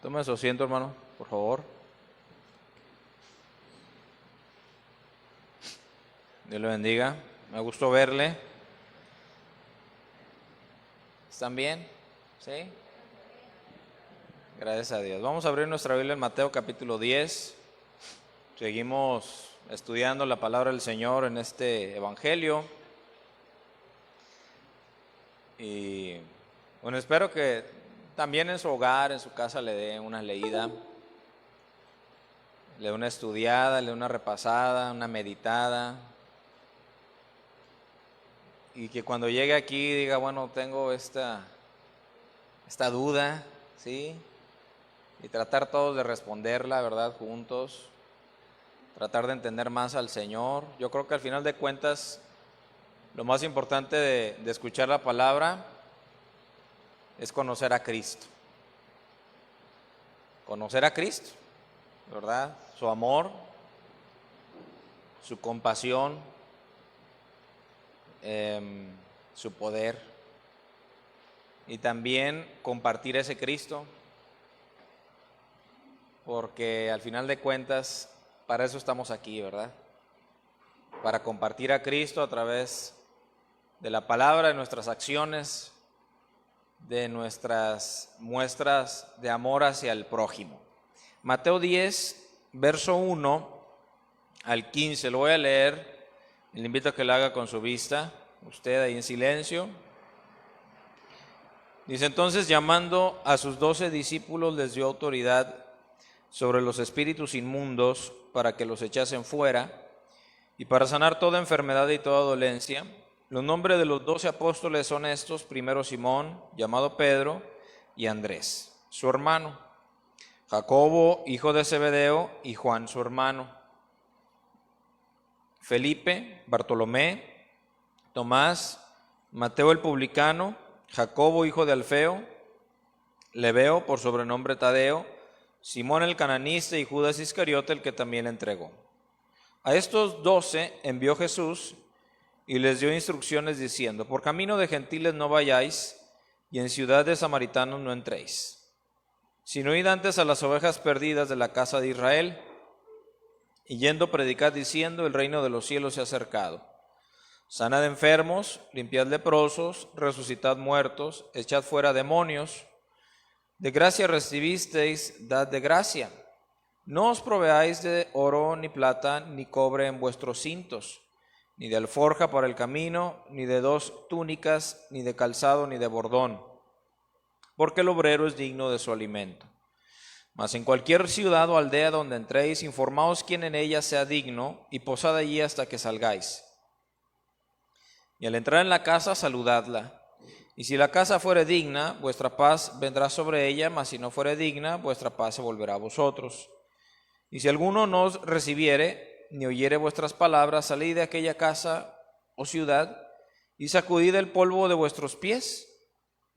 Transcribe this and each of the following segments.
Tome su asiento, hermano, por favor. Dios le bendiga. Me gustó verle. ¿Están bien? ¿Sí? Gracias a Dios. Vamos a abrir nuestra Biblia en Mateo capítulo 10. Seguimos estudiando la palabra del Señor en este evangelio. Y bueno, espero que también en su hogar, en su casa, le dé una leída, le dé una estudiada, le dé una repasada, una meditada. Y que cuando llegue aquí diga, bueno, tengo esta duda, ¿sí? Y tratar todos de responderla, ¿verdad? Juntos. Tratar de entender más al Señor. Yo creo que al final de cuentas, lo más importante de escuchar la palabra es conocer a Cristo. Conocer a Cristo, ¿verdad? Su amor, su compasión, su poder. Y también compartir ese Cristo, porque al final de cuentas, para eso estamos aquí, ¿verdad? Para compartir a Cristo a través de la palabra, de nuestras acciones, de nuestras muestras de amor hacia el prójimo. Mateo 10, verso 1 al 15, lo voy a leer. Le invito a que lo haga con su vista, usted ahí en silencio. Dice: entonces, llamando a sus 12 discípulos, les dio autoridad sobre los espíritus inmundos para que los echasen fuera y para sanar toda enfermedad y toda dolencia. Los nombres de los 12 apóstoles son estos: primero Simón, llamado Pedro, y Andrés, su hermano; Jacobo, hijo de Zebedeo, y Juan, su hermano; Felipe, Bartolomé, Tomás, Mateo el publicano, Jacobo, hijo de Alfeo, Lebeo, por sobrenombre Tadeo, Simón el cananista, y Judas Iscariote, el que también le entregó. A estos 12 envió Jesús y les dio instrucciones diciendo: por camino de gentiles no vayáis, y en ciudad de samaritanos no entréis, sino id antes a las ovejas perdidas de la casa de Israel. Y yendo predicad diciendo: el reino de los cielos se ha acercado. Sanad enfermos, limpiad leprosos, resucitad muertos, echad fuera demonios. De gracia recibisteis, dad de gracia. No os proveáis de oro, ni plata, ni cobre en vuestros cintos, ni de alforja para el camino, ni de 2 túnicas, ni de calzado, ni de bordón, porque el obrero es digno de su alimento. Mas en cualquier ciudad o aldea donde entréis, informaos quién en ella sea digno, y posad allí hasta que salgáis. Y al entrar en la casa, saludadla. Y si la casa fuere digna, vuestra paz vendrá sobre ella; mas si no fuere digna, vuestra paz se volverá a vosotros. Y si alguno no os recibiere, ni oyere vuestras palabras, salid de aquella casa o ciudad, y sacudid el polvo de vuestros pies.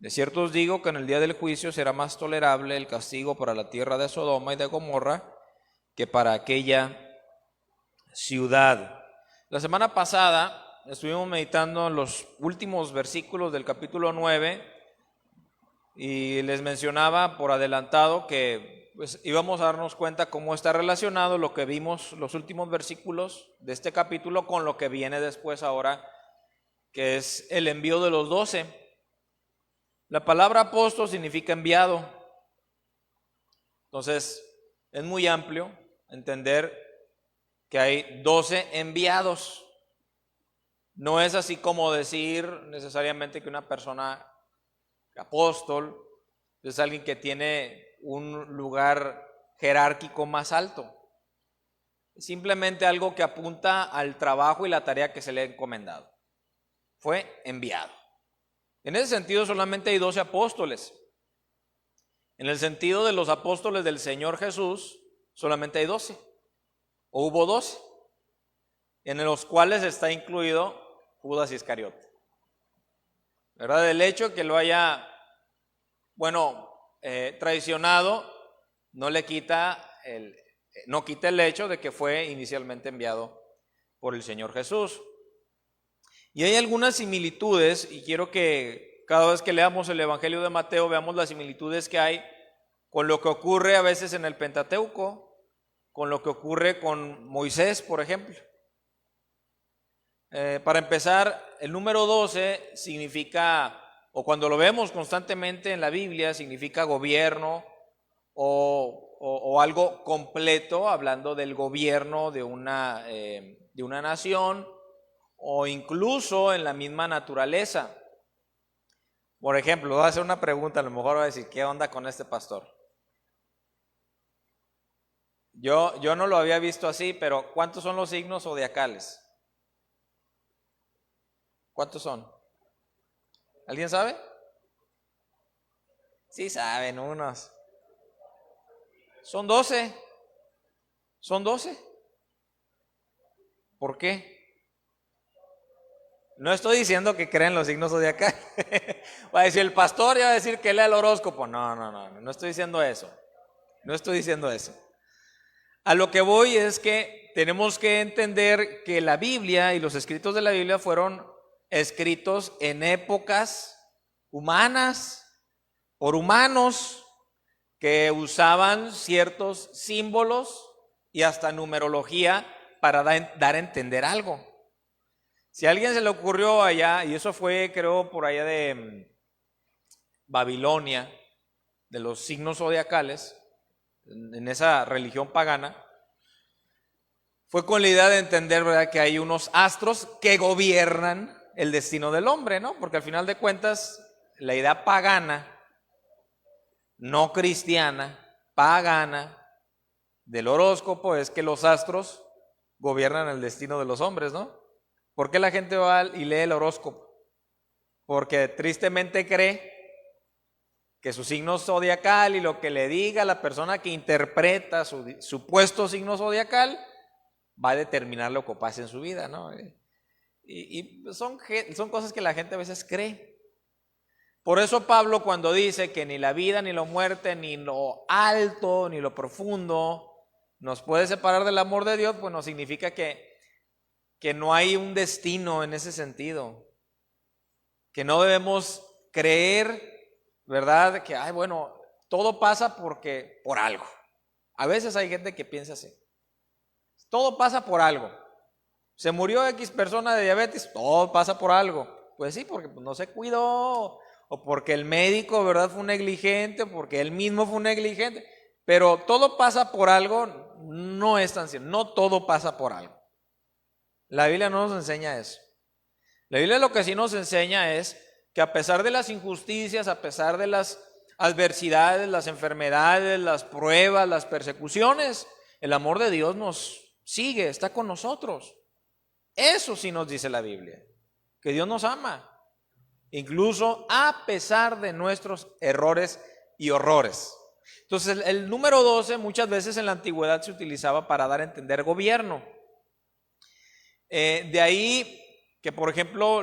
De cierto os digo que en el día del juicio será más tolerable el castigo para la tierra de Sodoma y de Gomorra que para aquella ciudad. La semana pasada estuvimos meditando en los últimos versículos del capítulo 9 y les mencionaba por adelantado que pues íbamos a darnos cuenta cómo está relacionado lo que vimos los últimos versículos de este capítulo con lo que viene después ahora, que es el envío de los 12. La palabra apóstol significa enviado. Entonces, es muy amplio entender que hay 12 enviados. No es así como decir necesariamente que una persona apóstol es alguien que tiene un lugar jerárquico más alto. Es simplemente algo que apunta al trabajo y la tarea que se le ha encomendado. Fue enviado. En ese sentido, solamente hay 12 apóstoles. En el sentido de los apóstoles del Señor Jesús, solamente hay 12. O hubo 12, en los cuales está incluido Judas Iscariote. ¿Verdad? El hecho de que lo haya, traicionado, no quita el hecho de que fue inicialmente enviado por el Señor Jesús. Y hay algunas similitudes, y quiero que cada vez que leamos el Evangelio de Mateo veamos las similitudes que hay con lo que ocurre a veces en el Pentateuco, con lo que ocurre con Moisés, por ejemplo. Para empezar, el número 12 significa, o cuando lo vemos constantemente en la Biblia, significa gobierno o algo completo, hablando del gobierno de una nación, o incluso en la misma naturaleza. Por ejemplo, voy a hacer una pregunta, a lo mejor va a decir, ¿qué onda con este pastor? Yo no lo había visto así, pero ¿cuántos son los signos zodiacales? ¿Cuántos son? ¿Alguien sabe? Sí saben unos. Son 12. Son 12. ¿Por qué? No estoy diciendo que crean los signos zodiacales. Va a decir el pastor y va a decir que lea el horóscopo. No estoy diciendo eso. No estoy diciendo eso. A lo que voy es que tenemos que entender que la Biblia y los escritos de la Biblia fueron escritos en épocas humanas, por humanos que usaban ciertos símbolos y hasta numerología para dar a entender algo. Si a alguien se le ocurrió allá, y eso fue creo por allá de Babilonia, de los signos zodiacales, en esa religión pagana, fue con la idea de entender, ¿verdad?, que hay unos astros que gobiernan el destino del hombre, ¿no? Porque al final de cuentas, la idea pagana, no cristiana, pagana, del horóscopo es que los astros gobiernan el destino de los hombres, ¿no? ¿Por qué la gente va y lee el horóscopo? Porque tristemente cree que su signo zodiacal y lo que le diga la persona que interpreta su supuesto signo zodiacal va a determinar lo que pase en su vida, ¿no? Y son cosas que la gente a veces cree. Por eso Pablo, cuando dice que ni la vida, ni la muerte, ni lo alto, ni lo profundo nos puede separar del amor de Dios, pues no significa que no hay un destino en ese sentido, que no debemos creer, ¿verdad?, que bueno, todo pasa por algo. A veces hay gente que piensa así, todo pasa por algo. Se murió X persona de diabetes, todo pasa por algo. Pues sí, porque no se cuidó, o porque el médico, ¿verdad?, fue un negligente, o porque él mismo fue un negligente. Pero todo pasa por algo, no es tan cierto, no todo pasa por algo. La Biblia no nos enseña eso. La Biblia lo que sí nos enseña es que a pesar de las injusticias, a pesar de las adversidades, las enfermedades, las pruebas, las persecuciones, el amor de Dios nos sigue, está con nosotros. Eso sí nos dice la Biblia, que Dios nos ama, incluso a pesar de nuestros errores y horrores. Entonces el número 12 muchas veces en la antigüedad se utilizaba para dar a entender gobierno. De ahí que, por ejemplo,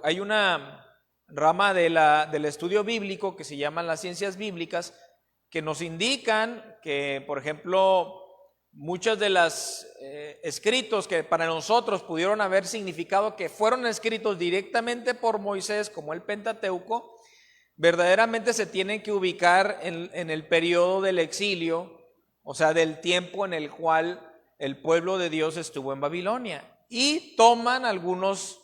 hay una rama del estudio bíblico que se llaman las ciencias bíblicas, que nos indican que, por ejemplo, muchos de los escritos que para nosotros pudieron haber significado que fueron escritos directamente por Moisés, como el Pentateuco, verdaderamente se tienen que ubicar en el periodo del exilio, o sea, del tiempo en el cual el pueblo de Dios estuvo en Babilonia. Y toman algunos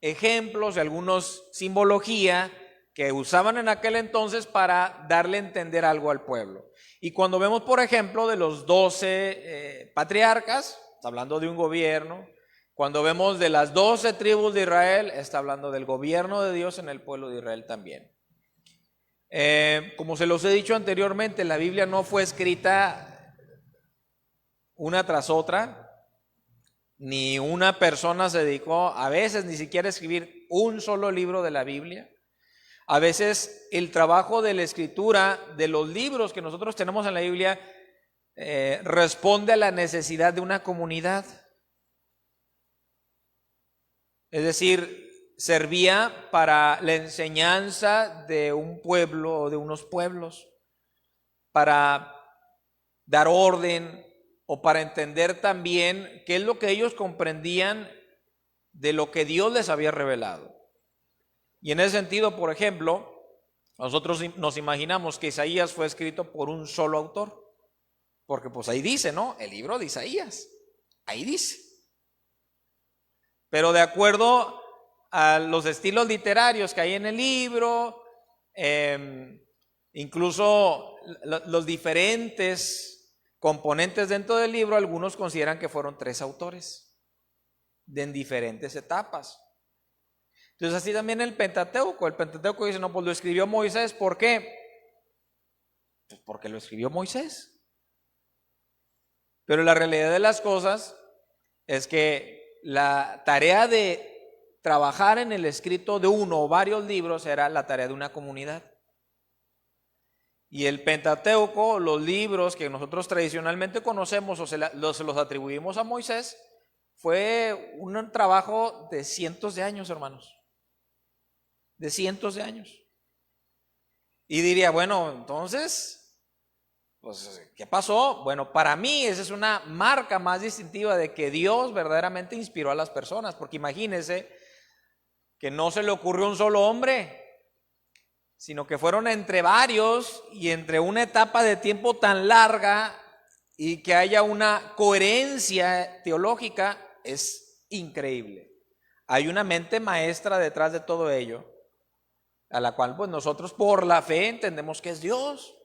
ejemplos, algunos simbología que usaban en aquel entonces para darle a entender algo al pueblo. Y cuando vemos, por ejemplo, de los 12 patriarcas, está hablando de un gobierno. Cuando vemos de las 12 tribus de Israel, está hablando del gobierno de Dios en el pueblo de Israel también. Como se los he dicho anteriormente, la Biblia no fue escrita una tras otra, ni una persona se dedicó a veces ni siquiera a escribir un solo libro de la Biblia. A veces el trabajo de la escritura de los libros que nosotros tenemos en la Biblia responde a la necesidad de una comunidad. Es decir, servía para la enseñanza de un pueblo o de unos pueblos, para dar orden o para entender también qué es lo que ellos comprendían de lo que Dios les había revelado. Y en ese sentido, por ejemplo, Nosotros nos imaginamos que Isaías fue escrito por un solo autor, porque pues ahí dice, ¿no? El libro de Isaías, ahí dice. Pero de acuerdo a los estilos literarios que hay en el libro, incluso los diferentes componentes dentro del libro, algunos consideran que fueron 3 autores en diferentes etapas. Entonces así también el Pentateuco dice, no, pues lo escribió Moisés. ¿Por qué? Pues porque lo escribió Moisés. Pero la realidad de las cosas es que la tarea de trabajar en el escrito de uno o varios libros era la tarea de una comunidad. Y el Pentateuco, los libros que nosotros tradicionalmente conocemos o se los atribuimos a Moisés, fue un trabajo de cientos de años, hermanos. De cientos de años. Y diría, bueno, entonces, pues, ¿qué pasó? Bueno, para mí esa es una marca más distintiva de que Dios verdaderamente inspiró a las personas, porque imagínense que no se le ocurrió a un solo hombre, sino que fueron entre varios y entre una etapa de tiempo tan larga y que haya una coherencia teológica es increíble. Hay una mente maestra detrás de todo ello, a la cual pues nosotros por la fe entendemos que es Dios.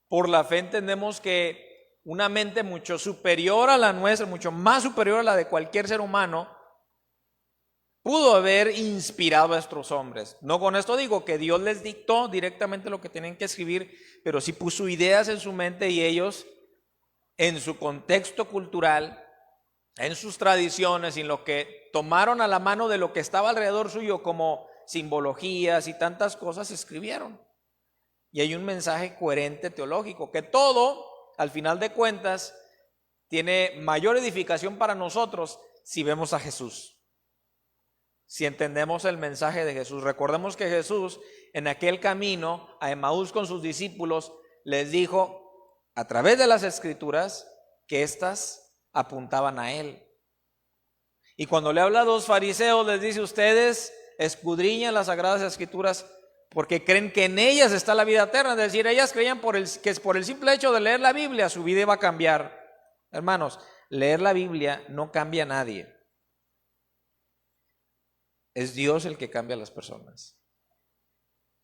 Por la fe entendemos que una mente mucho superior a la nuestra, mucho más superior a la de cualquier ser humano, pudo haber inspirado a estos hombres. No con esto digo que Dios les dictó directamente lo que tienen que escribir, pero sí puso ideas en su mente y ellos, en su contexto cultural, en sus tradiciones, y en lo que tomaron a la mano de lo que estaba alrededor suyo como simbologías y tantas cosas, escribieron. Y hay un mensaje coherente teológico, que todo, al final de cuentas, tiene mayor edificación para nosotros si vemos a Jesús. Si entendemos el mensaje de Jesús. Recordemos que Jesús en aquel camino a Emaús con sus discípulos les dijo a través de las Escrituras que éstas apuntaban a Él. Y cuando le habla a los fariseos les dice, ustedes escudriñan las Sagradas Escrituras porque creen que en ellas está la vida eterna. Es decir, ellas creían que por el simple hecho de leer la Biblia su vida iba a cambiar. Hermanos, leer la Biblia no cambia a nadie. Es Dios el que cambia a las personas.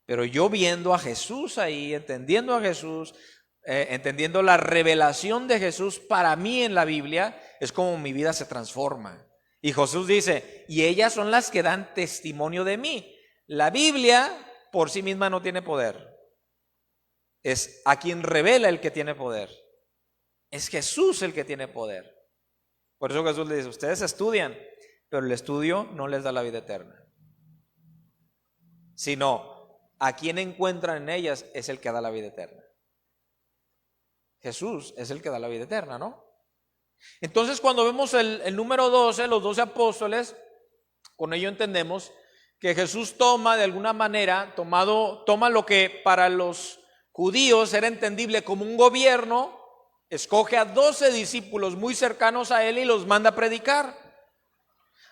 Pero yo viendo a Jesús ahí, entendiendo a Jesús, entendiendo la revelación de Jesús para mí en la Biblia, es como mi vida se transforma. Y Jesús dice, y ellas son las que dan testimonio de mí. La Biblia por sí misma no tiene poder. Es a quien revela el que tiene poder. Es Jesús el que tiene poder. Por eso Jesús le dice, ustedes estudian, pero el estudio no les da la vida eterna. Sino, a quien encuentran en ellas es el que da la vida eterna. Jesús es el que da la vida eterna, ¿no? Entonces, cuando vemos el número 12, los 12 apóstoles, con ello entendemos que Jesús toma de alguna manera, toma lo que para los judíos era entendible como un gobierno, escoge a 12 discípulos muy cercanos a él y los manda a predicar.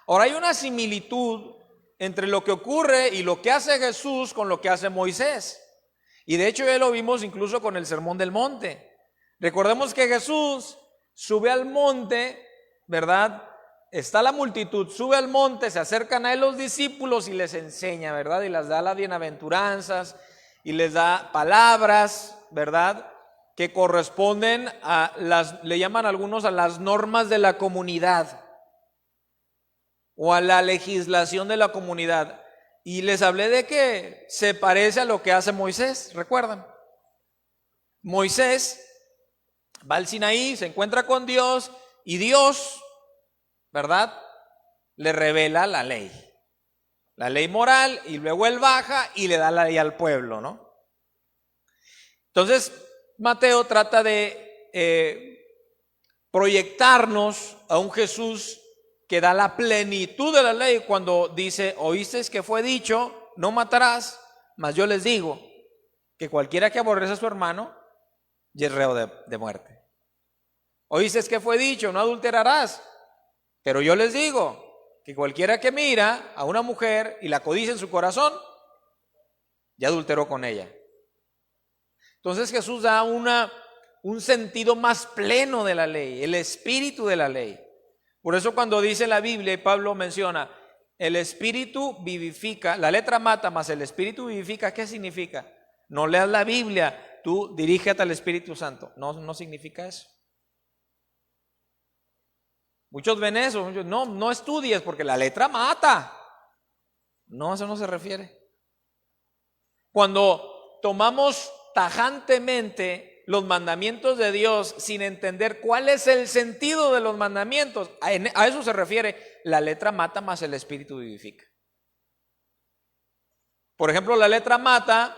Ahora hay una similitud entre lo que ocurre y lo que hace Jesús con lo que hace Moisés. Y de hecho ya lo vimos incluso con el Sermón del Monte. Recordemos que Jesús sube al monte, ¿verdad? Está la multitud, sube al monte, se acercan a él los discípulos y les enseña, ¿verdad? Y les da las bienaventuranzas y les da palabras, ¿verdad? Que corresponden a le llaman algunos a las normas de la comunidad o a la legislación de la comunidad. Y les hablé de que se parece a lo que hace Moisés, ¿recuerdan? Moisés va al Sinaí, se encuentra con Dios y Dios, ¿verdad?, le revela la ley moral, y luego él baja y le da la ley al pueblo, ¿no? Entonces Mateo trata de proyectarnos a un Jesús que da la plenitud de la ley cuando dice, oísteis que fue dicho, no matarás, mas yo les digo que cualquiera que aborrece a su hermano y es reo de muerte. Oísteis que fue dicho, no adulterarás, pero yo les digo que cualquiera que mira a una mujer y la codicia en su corazón, ya adulteró con ella. Entonces Jesús da un sentido más pleno de la ley, el espíritu de la ley. Por eso cuando dice la Biblia, y Pablo menciona, el espíritu vivifica, la letra mata, más el espíritu vivifica, ¿qué significa? No leas la Biblia, tú dirígete al Espíritu Santo. No significa eso. Muchos ven eso, no estudies porque la letra mata. No, eso no se refiere. Cuando tomamos tajantemente los mandamientos de Dios sin entender cuál es el sentido de los mandamientos, a eso se refiere, la letra mata más el espíritu vivifica. Por ejemplo, la letra mata,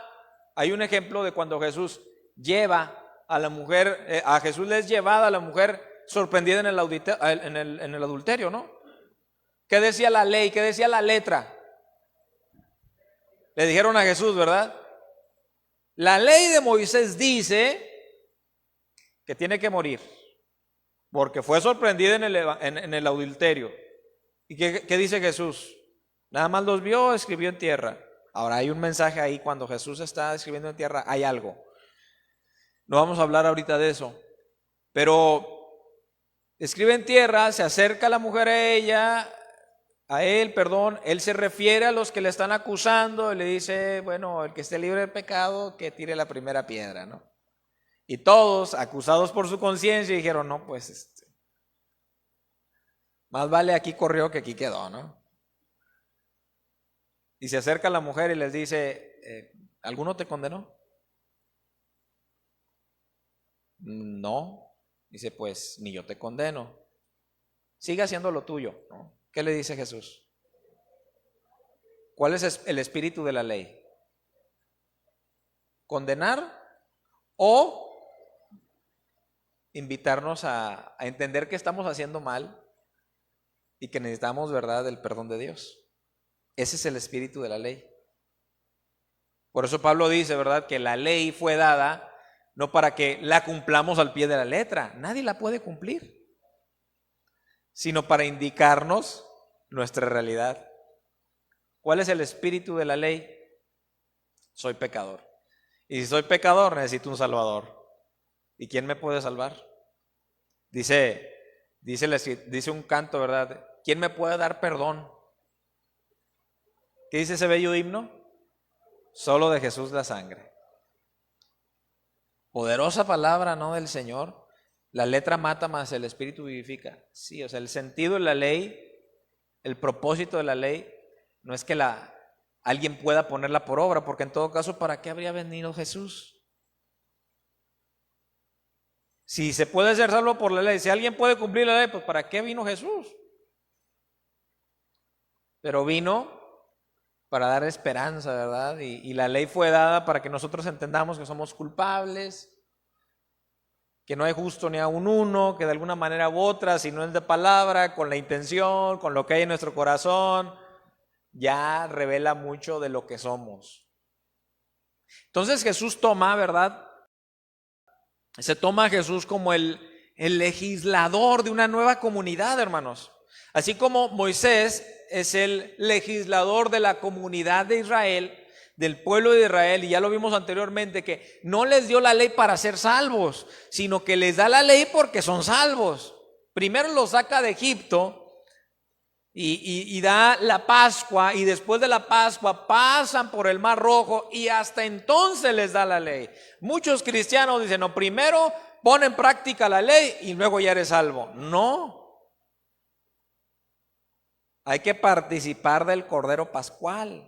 hay un ejemplo de cuando Jesús lleva a la mujer, a Jesús le es llevada a la mujer sorprendida en el adulterio, ¿no? ¿Qué decía la ley? ¿Qué decía la letra? Le dijeron a Jesús, ¿verdad? La ley de Moisés dice que tiene que morir porque fue sorprendida en el adulterio. ¿Y qué dice Jesús? Nada más los vio, escribió en tierra. Ahora hay un mensaje ahí, cuando Jesús está escribiendo en tierra, hay algo. No vamos a hablar ahorita de eso, pero escribe en tierra, se acerca la mujer a él, él se refiere a los que le están acusando y le dice, bueno, el que esté libre de pecado, que tire la primera piedra, ¿no? Y todos, acusados por su conciencia, dijeron, no, pues, más vale aquí corrió que aquí quedó, ¿no? Y se acerca la mujer y les dice, ¿alguno te condenó? No. Dice, pues, ni yo te condeno. Sigue haciendo lo tuyo, ¿no? ¿Qué le dice Jesús? ¿Cuál es el espíritu de la ley? ¿Condenar o invitarnos a entender que estamos haciendo mal y que necesitamos, verdad, el perdón de Dios? Ese es el espíritu de la ley. Por eso Pablo dice, verdad, que la ley fue dada no para que la cumplamos al pie de la letra, nadie la puede cumplir, sino para indicarnos nuestra realidad. ¿Cuál es el espíritu de la ley? Soy pecador. Y si soy pecador, necesito un salvador. ¿Y quién me puede salvar? Dice un canto, ¿verdad? ¿Quién me puede dar perdón? ¿Qué dice ese bello himno? Solo de Jesús la sangre. Poderosa palabra, ¿no? Del Señor. La letra mata más el espíritu vivifica. Sí, o sea, el sentido de la ley, el propósito de la ley, no es que alguien pueda ponerla por obra, porque en todo caso, ¿para qué habría venido Jesús? Si se puede ser salvo por la ley, si alguien puede cumplir la ley, pues ¿para qué vino Jesús? Pero vino para dar esperanza, ¿verdad? Y la ley fue dada para que nosotros entendamos que somos culpables, que no hay justo ni aun uno, que de alguna manera u otra, si no es de palabra, con la intención, con lo que hay en nuestro corazón, ya revela mucho de lo que somos. Entonces Jesús toma, ¿verdad? Se toma a Jesús como el legislador de una nueva comunidad, hermanos. Así como Moisés es el legislador de la comunidad de Israel, del pueblo de Israel, y ya lo vimos anteriormente, que no les dio la ley para ser salvos, sino que les da la ley porque son salvos. Primero los saca de Egipto y da la Pascua, y después de la Pascua pasan por el Mar Rojo y hasta entonces les da la ley. Muchos cristianos dicen, no, primero pon en práctica la ley y luego ya eres salvo. No. Hay que participar del Cordero Pascual.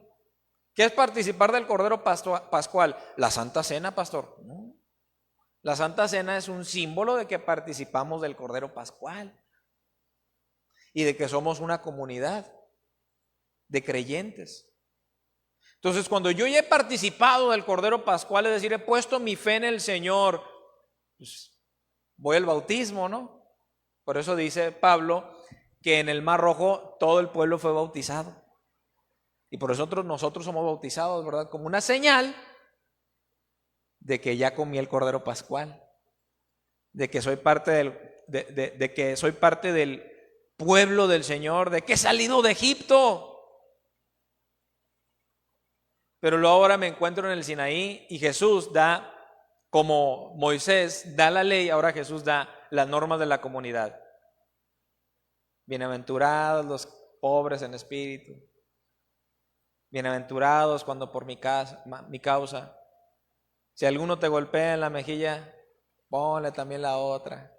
¿Qué es participar del Cordero Pascual? La Santa Cena, pastor. No. La Santa Cena es un símbolo de que participamos del Cordero Pascual y de que somos una comunidad de creyentes. Entonces, cuando yo ya he participado del Cordero Pascual, es decir, he puesto mi fe en el Señor, pues voy al bautismo, ¿no? Por eso dice Pablo que en el Mar Rojo todo el pueblo fue bautizado. Y por eso nosotros somos bautizados, ¿verdad? Como una señal de que ya comí el Cordero Pascual, de que soy parte de que soy parte del pueblo del Señor, de que he salido de Egipto. pero luego ahora me encuentro en el Sinaí y Jesús da, como Moisés da la ley, ahora Jesús da las normas de la comunidad. Bienaventurados los pobres en espíritu, bienaventurados cuando por mi causa, si alguno te golpea en la mejilla, ponle también la otra.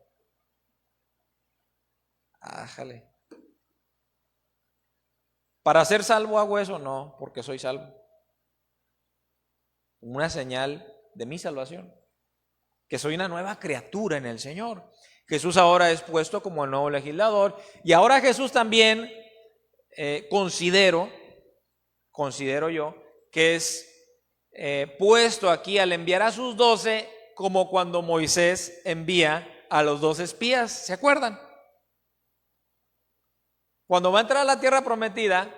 Ájale. ¿Para ser salvo hago eso? No, porque soy salvo. Una señal de mi salvación, que soy una nueva criatura en el Señor. Jesús ahora es puesto como el nuevo legislador, y ahora Jesús también considero yo que es puesto aquí al enviar a sus 12 como cuando Moisés envía a los 12 espías. ¿Se acuerdan? Cuando va a entrar a la tierra prometida,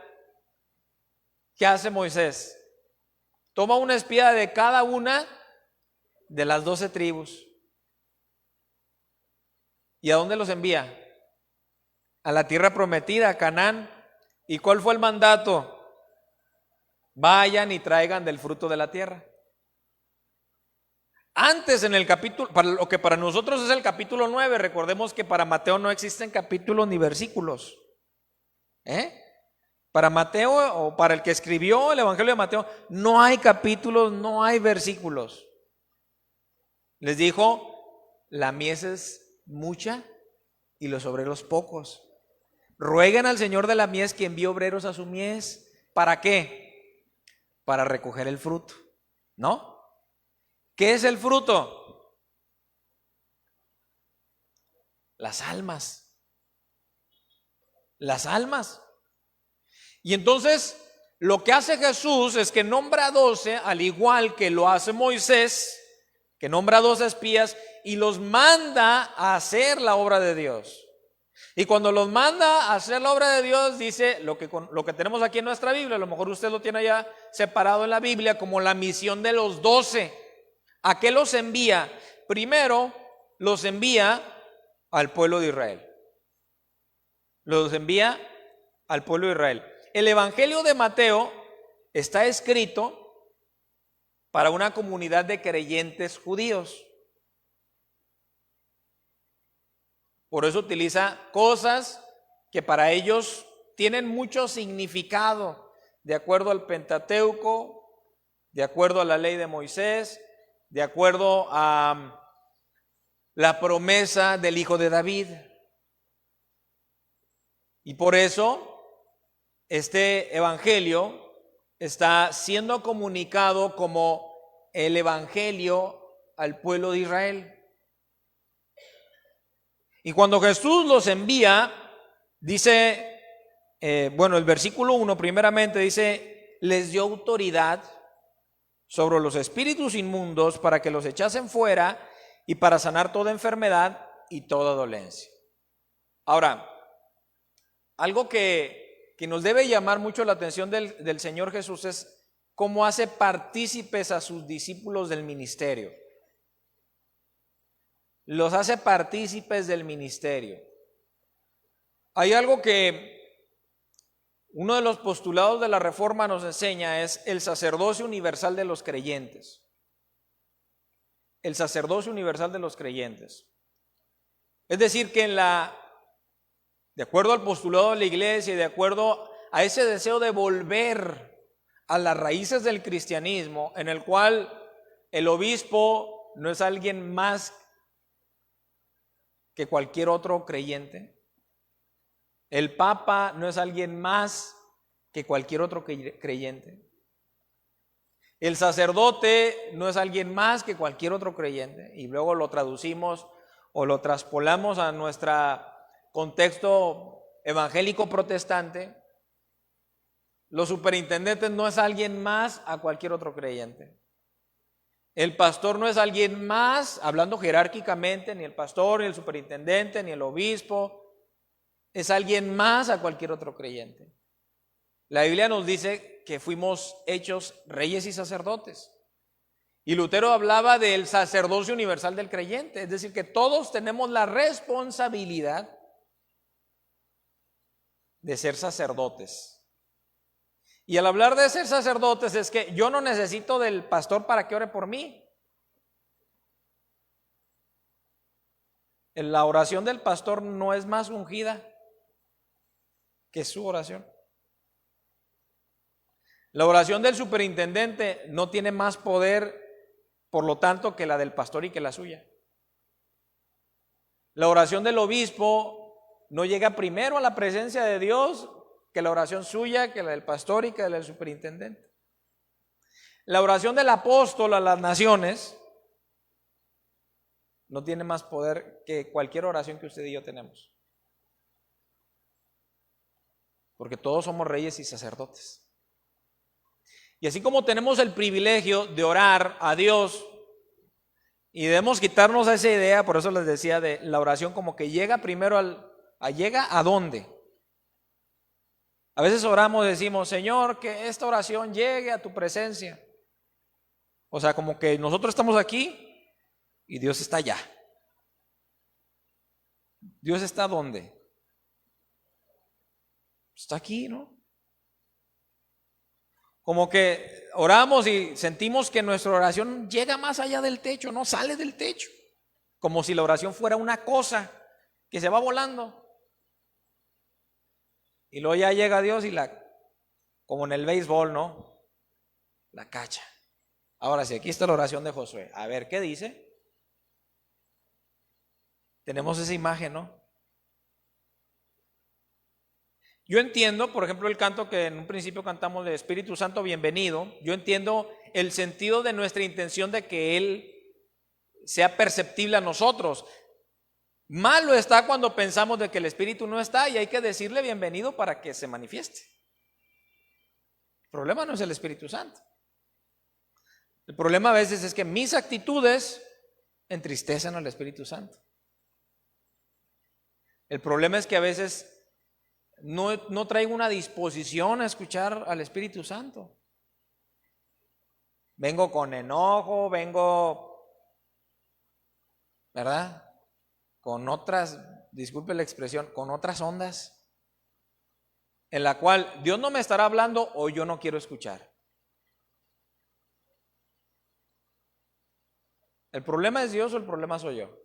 ¿qué hace Moisés? Toma una espía de cada una de las 12 tribus. ¿Y a dónde los envía? A la tierra prometida, a Canaán. ¿Y cuál fue el mandato? Vayan y traigan del fruto de la tierra. Antes en el capítulo, para lo que para nosotros es el capítulo 9, recordemos que para Mateo no existen capítulos ni versículos. Para Mateo, o para el que escribió el Evangelio de Mateo, no hay capítulos, no hay versículos. Les dijo, la mies es mucha y los obreros pocos. Rueguen al Señor de la mies que envíe obreros a su mies. ¿Para qué? Para recoger el fruto, ¿no? ¿Qué es el fruto? Las almas. Las almas. Y entonces lo que hace Jesús es que nombra a 12, al igual que lo hace Moisés, que nombra a 12 espías y los manda a hacer la obra de Dios. Y cuando los manda a hacer la obra de Dios, dice lo que tenemos aquí en nuestra Biblia, a lo mejor usted lo tiene ya separado en la Biblia como la misión de los 12. ¿A qué los envía? Primero los envía al pueblo de Israel. Los envía al pueblo de Israel. El Evangelio de Mateo está escrito para una comunidad de creyentes judíos. Por eso utiliza cosas que para ellos tienen mucho significado, de acuerdo al Pentateuco, de acuerdo a la ley de Moisés, de acuerdo a la promesa del hijo de David. Y por eso este evangelio está siendo comunicado como el evangelio al pueblo de Israel. Y cuando Jesús los envía, dice, el versículo 1 primeramente dice, les dio autoridad sobre los espíritus inmundos para que los echasen fuera y para sanar toda enfermedad y toda dolencia. Ahora, algo que nos debe llamar mucho la atención del Señor Jesús es cómo hace partícipes a sus discípulos del ministerio. Los hace partícipes del ministerio. Hay algo que uno de los postulados de la Reforma nos enseña, es el sacerdocio universal de los creyentes. El sacerdocio universal de los creyentes. Es decir, que de acuerdo al postulado de la iglesia y de acuerdo a ese deseo de volver a las raíces del cristianismo, en el cual el obispo no es alguien más que cualquier otro creyente, el papa no es alguien más que cualquier otro creyente, el sacerdote no es alguien más que cualquier otro creyente, y luego lo traducimos o lo traspolamos a nuestro contexto evangélico protestante. Los superintendentes no es alguien más a cualquier otro creyente. El pastor no es alguien más, hablando jerárquicamente, ni el pastor, ni el superintendente, ni el obispo, es alguien más a cualquier otro creyente. La Biblia nos dice que fuimos hechos reyes y sacerdotes. Y Lutero hablaba del sacerdocio universal del creyente, es decir, que todos tenemos la responsabilidad de ser sacerdotes. Y al hablar de ser sacerdotes es que yo no necesito del pastor para que ore por mí. La oración del pastor no es más ungida que su oración. La oración del superintendente no tiene más poder, por lo tanto, que la del pastor y que la suya. La oración del obispo no llega primero a la presencia de Dios que la oración suya, que la del pastor y que la del superintendente. La oración del apóstol a las naciones no tiene más poder que cualquier oración que usted y yo tenemos. Porque todos somos reyes y sacerdotes. Y así como tenemos el privilegio de orar a Dios, y debemos quitarnos esa idea, por eso les decía de la oración como que llega primero ¿llega a dónde? A veces oramos y decimos, Señor, que esta oración llegue a tu presencia. O sea, como que nosotros estamos aquí y Dios está allá. ¿Dios está dónde? Está aquí, ¿no? Como que oramos y sentimos que nuestra oración llega más allá del techo, no sale del techo. Como si la oración fuera una cosa que se va volando. Y luego ya llega Dios y como en el béisbol, ¿no? La cacha. Ahora sí, aquí está la oración de Josué. A ver, ¿qué dice? Tenemos esa imagen, ¿no? Yo entiendo, por ejemplo, el canto que en un principio cantamos de Espíritu Santo, bienvenido. Yo entiendo el sentido de nuestra intención de que Él sea perceptible a nosotros. Malo está cuando pensamos de que el Espíritu no está y hay que decirle bienvenido para que se manifieste. El problema no es el Espíritu Santo. El problema a veces es que mis actitudes entristecen al Espíritu Santo. El problema es que a veces no traigo una disposición a escuchar al Espíritu Santo. Vengo con enojo, ¿verdad? Con otras, disculpe la expresión, con otras ondas, en la cual Dios no me estará hablando o yo no quiero escuchar. ¿El problema es Dios o el problema soy yo? El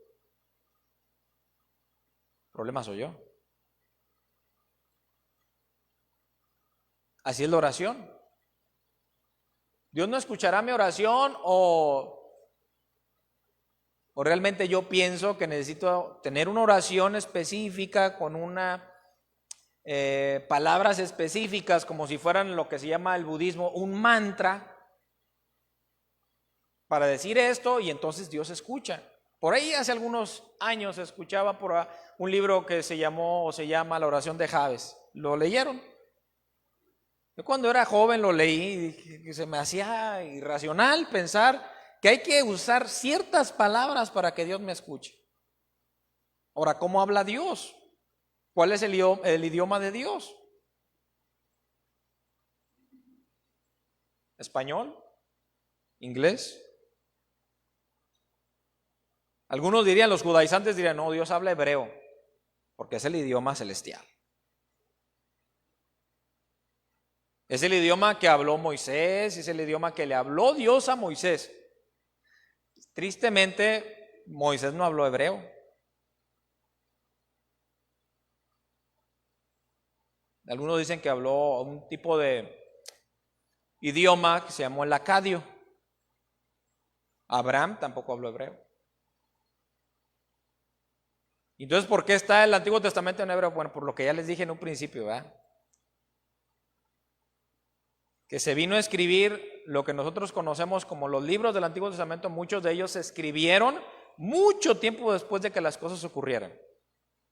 problema soy yo. Así es la oración. Dios no escuchará mi oración o realmente yo pienso que necesito tener una oración específica con palabras específicas, como si fueran lo que se llama el budismo un mantra, para decir esto y entonces Dios escucha. Por ahí hace algunos años escuchaba por un libro que se llama La oración de Jabes. ¿Lo leyeron? Yo cuando era joven lo leí y dije que se me hacía irracional pensar que hay que usar ciertas palabras para que Dios me escuche. Ahora, ¿cómo habla Dios? ¿Cuál es el idioma de Dios? ¿Español? ¿Inglés? Algunos dirían, los judaizantes dirían, no, Dios habla hebreo, porque es el idioma celestial. Es el idioma que habló Moisés, es el idioma que le habló Dios a Moisés. Tristemente, Moisés no habló hebreo. Algunos dicen que habló un tipo de idioma que se llamó el acadio. Abraham tampoco habló hebreo. Entonces, ¿por qué está el Antiguo Testamento en hebreo? Bueno, por lo que ya les dije en un principio, ¿verdad? Que se vino a escribir lo que nosotros conocemos como los libros del Antiguo Testamento. Muchos de ellos se escribieron mucho tiempo después de que las cosas ocurrieran.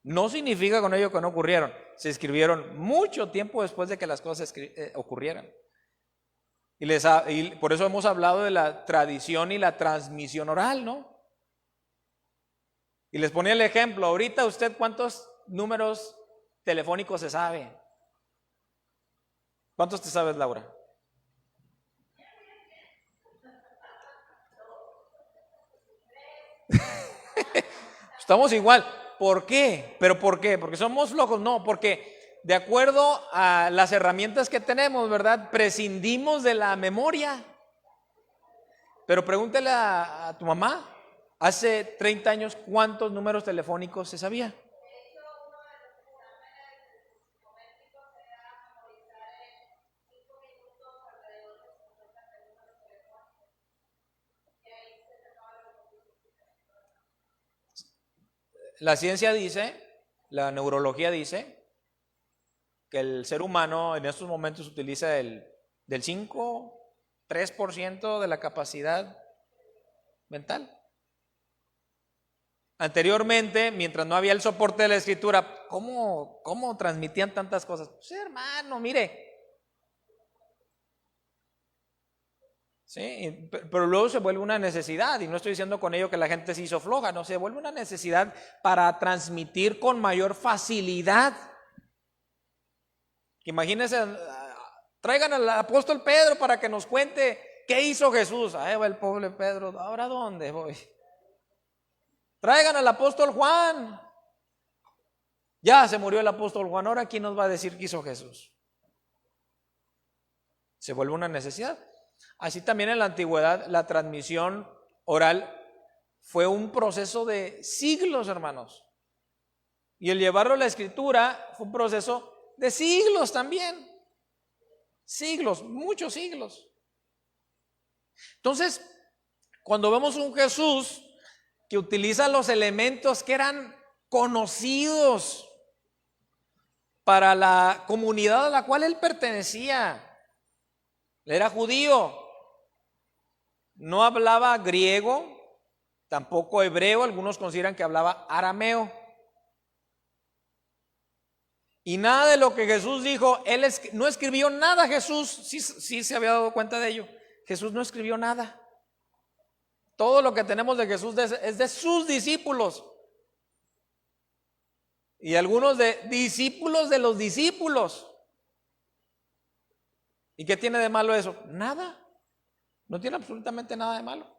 No significa con ello que no ocurrieron, se escribieron mucho tiempo después de que las cosas ocurrieran. Y por eso hemos hablado de la tradición y la transmisión oral, ¿no? Y les ponía el ejemplo, ahorita usted ¿cuántos números telefónicos se sabe? ¿Cuántos te sabes, Laura? Estamos igual. ¿Por qué? ¿Pero por qué? ¿Porque somos flojos? No, porque de acuerdo a las herramientas que tenemos, ¿verdad? Prescindimos de la memoria. Pero pregúntale a tu mamá, hace 30 años, ¿cuántos números telefónicos se sabía? La ciencia dice, la neurología dice, que el ser humano en estos momentos utiliza del 5, 3% de la capacidad mental. Anteriormente, mientras no había el soporte de la escritura, ¿cómo transmitían tantas cosas? Pues hermano, mire. Sí, pero luego se vuelve una necesidad, y no estoy diciendo con ello que la gente se hizo floja, no, se vuelve una necesidad para transmitir con mayor facilidad. Imagínense, traigan al apóstol Pedro para que nos cuente qué hizo Jesús. Ahí va el pobre Pedro, ¿ahora dónde voy? Traigan al apóstol Juan. Ya se murió el apóstol Juan, ahora ¿quién nos va a decir qué hizo Jesús? Se vuelve una necesidad. Así también en la antigüedad la transmisión oral fue un proceso de siglos, hermanos. Y el llevarlo a la escritura fue un proceso de siglos también. Siglos, muchos siglos. Entonces, cuando vemos un Jesús que utiliza los elementos que eran conocidos para la comunidad a la cual él pertenecía, era judío, no hablaba griego, tampoco hebreo, algunos consideran que hablaba arameo. Y nada de lo que Jesús dijo, él no escribió nada. Jesús sí se había dado cuenta de ello. Jesús no escribió nada. Todo lo que tenemos de Jesús es de sus discípulos. Y algunos de discípulos de los discípulos. ¿Y qué tiene de malo eso? Nada. No tiene absolutamente nada de malo.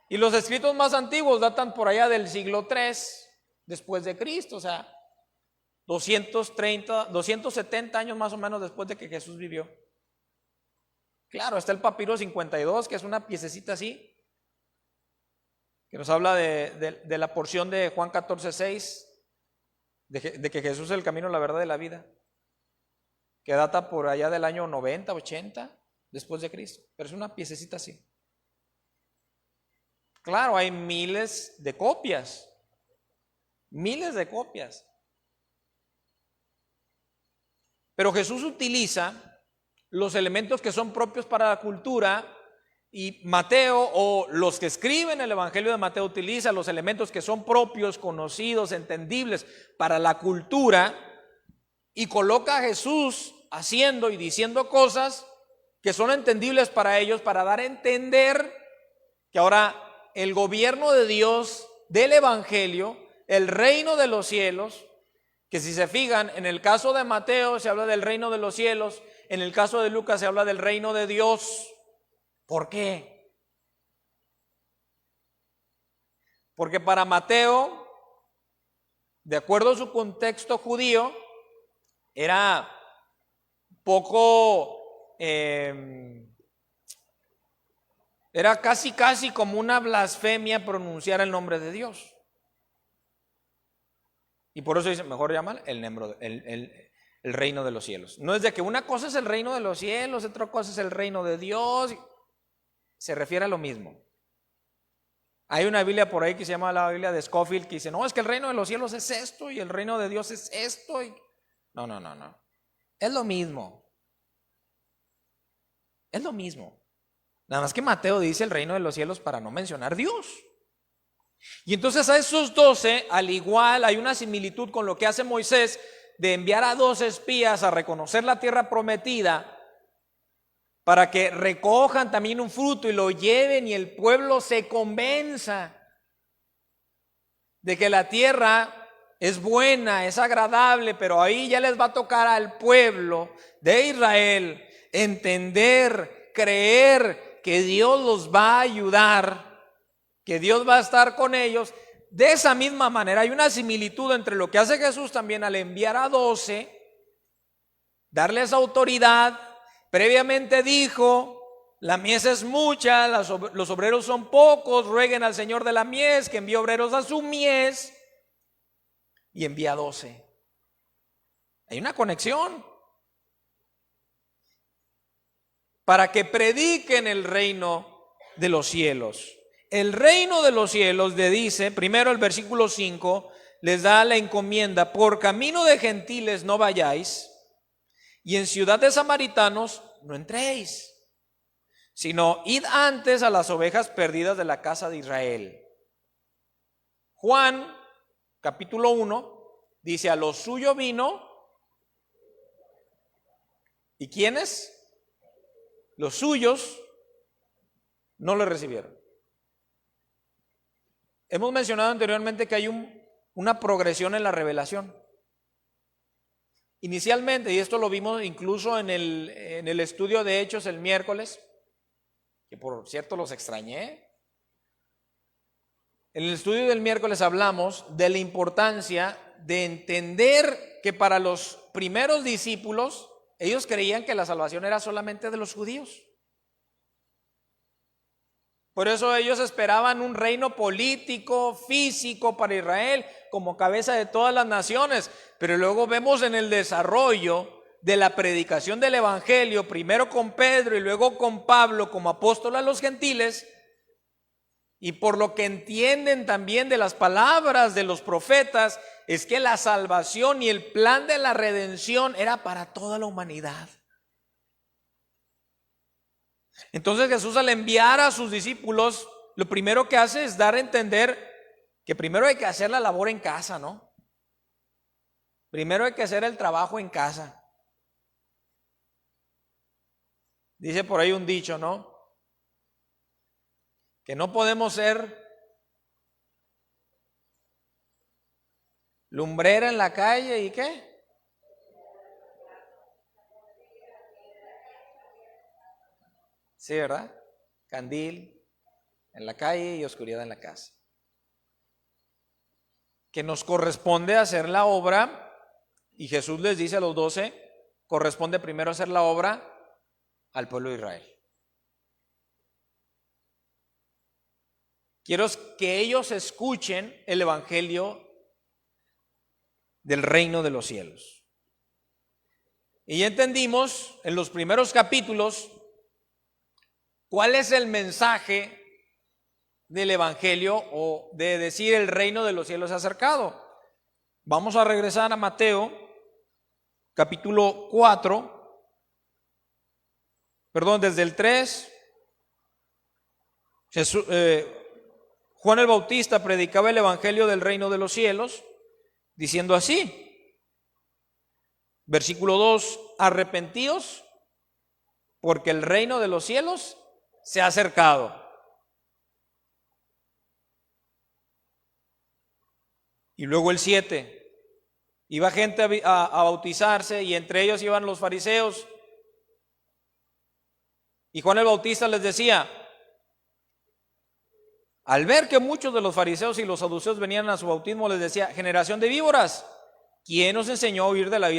Y los escritos más antiguos datan por allá del siglo III después de Cristo, o sea, 270 años más o menos después de que Jesús vivió. Claro, está el papiro 52, que es una piececita así, que nos habla de la porción de Juan 14:6, de que Jesús es el camino, la verdad y la vida, que data por allá del año 90, 80 después de Cristo, pero es una piececita así. Claro, hay miles de copias. Pero Jesús utiliza los elementos que son propios para la cultura, y Mateo, o los que escriben el Evangelio de Mateo, utiliza los elementos que son propios, conocidos, entendibles para la cultura, y coloca a Jesús haciendo y diciendo cosas que son entendibles para ellos, para dar a entender que ahora el gobierno de Dios, del Evangelio, el reino de los cielos, que si se fijan, en el caso de Mateo se habla del reino de los cielos, en el caso de Lucas se habla del reino de Dios. ¿Por qué? Porque para Mateo, de acuerdo a su contexto judío, era poco, era casi como una blasfemia pronunciar el nombre de Dios. Y por eso dice, mejor llaman el reino de los cielos. No es de que una cosa es el reino de los cielos, otra cosa es el reino de Dios. Se refiere a lo mismo. Hay una Biblia por ahí que se llama la Biblia de Scofield, que dice, no, es que el reino de los cielos es esto y el reino de Dios es esto. No. Es lo mismo. Es lo mismo. Nada más que Mateo dice el reino de los cielos para no mencionar Dios. Y entonces a esos 12, al igual hay una similitud con lo que hace Moisés de enviar a 2 espías a reconocer la tierra prometida para que recojan también un fruto y lo lleven y el pueblo se convenza de que la tierra es buena, es agradable, pero ahí ya les va a tocar al pueblo de Israel entender, creer que Dios los va a ayudar, que Dios va a estar con ellos. de esa misma manera hay una similitud entre lo que hace Jesús también al enviar a 12, darles autoridad. Previamente dijo: la mies es mucha, los obreros son pocos, rueguen al Señor de la mies que envíe obreros a su mies, y envía 12. Hay una conexión para que prediquen el reino de los cielos. El reino de los cielos, le dice, primero el versículo 5, les da la encomienda: por camino de gentiles no vayáis, y en ciudad de samaritanos no entréis, sino id antes a las ovejas perdidas de la casa de Israel. Juan, capítulo 1, dice: a lo suyo vino. ¿Y quiénes? Los suyos no le recibieron. Hemos mencionado anteriormente que hay una progresión en la revelación. Inicialmente, y esto lo vimos incluso en el estudio de Hechos el miércoles, que por cierto los extrañé. En el estudio del miércoles hablamos de la importancia de entender que para los primeros discípulos, ellos creían que la salvación era solamente de los judíos. Por eso ellos esperaban un reino político, físico para Israel, como cabeza de todas las naciones. Pero luego vemos en el desarrollo de la predicación del evangelio, primero con Pedro y luego con Pablo como apóstol a los gentiles, y por lo que entienden también de las palabras de los profetas, es que la salvación y el plan de la redención era para toda la humanidad. Entonces Jesús, al enviar a sus discípulos, lo primero que hace es dar a entender que primero hay que hacer la labor en casa, ¿no? Primero hay que hacer el trabajo en casa. Dice por ahí un dicho, ¿no? Que no podemos ser lumbrera en la calle y ¿qué? Sí, ¿verdad? Candil en la calle y oscuridad en la casa. Que nos corresponde hacer la obra, y Jesús les dice a los 12, corresponde primero hacer la obra al pueblo de Israel. Quiero que ellos escuchen el evangelio del reino de los cielos. Y ya entendimos en los primeros capítulos cuál es el mensaje del evangelio, o de decir el reino de los cielos se ha acercado. Vamos a regresar a Mateo capítulo 4, desde el 3. Juan el Bautista predicaba el evangelio del reino de los cielos, diciendo así, versículo 2: arrepentíos, porque el reino de los cielos se ha acercado. Y luego el 7, iba gente a bautizarse, y entre ellos iban los fariseos. Y Juan el Bautista les decía, al ver que muchos de los fariseos y los saduceos venían a su bautismo, les decía: generación de víboras, ¿quién os enseñó a huir de la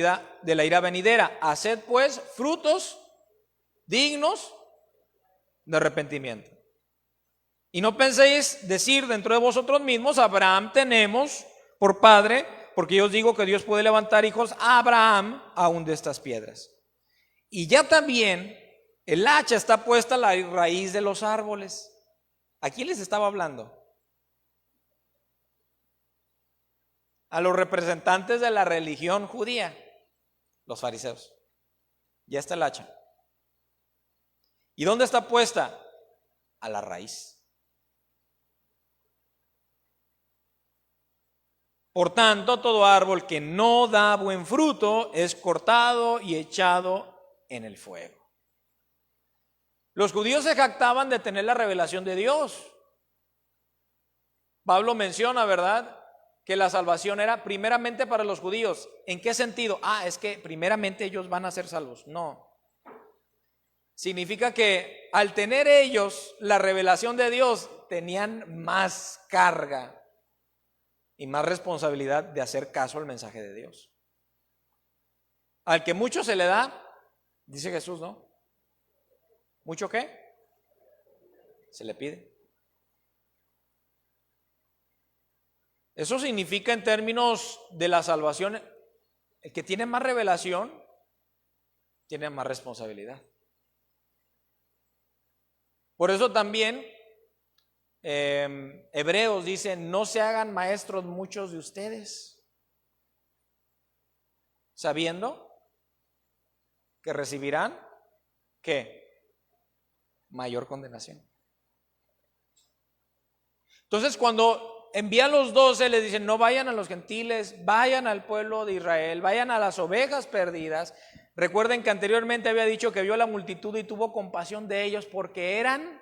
ira venidera? Haced pues frutos dignos de arrepentimiento. Y no penséis decir dentro de vosotros mismos: Abraham tenemos por padre, porque yo os digo que Dios puede levantar hijos a Abraham aún de estas piedras. Y ya también el hacha está puesta a la raíz de los árboles. ¿A quién les estaba hablando? A los representantes de la religión judía, los fariseos. Ya está el hacha. ¿Y dónde está puesta? A la raíz. Por tanto, todo árbol que no da buen fruto es cortado y echado en el fuego. Los judíos se jactaban de tener la revelación de Dios. Pablo menciona, ¿verdad?, que la salvación era primeramente para los judíos. ¿En qué sentido? Es que primeramente ellos van a ser salvos. No. Significa que al tener ellos la revelación de Dios, tenían más carga y más responsabilidad de hacer caso al mensaje de Dios. Al que mucho se le da, dice Jesús, ¿no? ¿Mucho qué? Se le pide. Eso significa, en términos de la salvación, el que tiene más revelación tiene más responsabilidad. Por eso también Hebreos dice: no se hagan maestros muchos de ustedes, sabiendo que recibirán ¿qué? Mayor condenación. Entonces, cuando envía a los 12, les dicen: no vayan a los gentiles, vayan al pueblo de Israel, vayan a las ovejas perdidas. Recuerden que anteriormente había dicho que vio a la multitud y tuvo compasión de ellos porque eran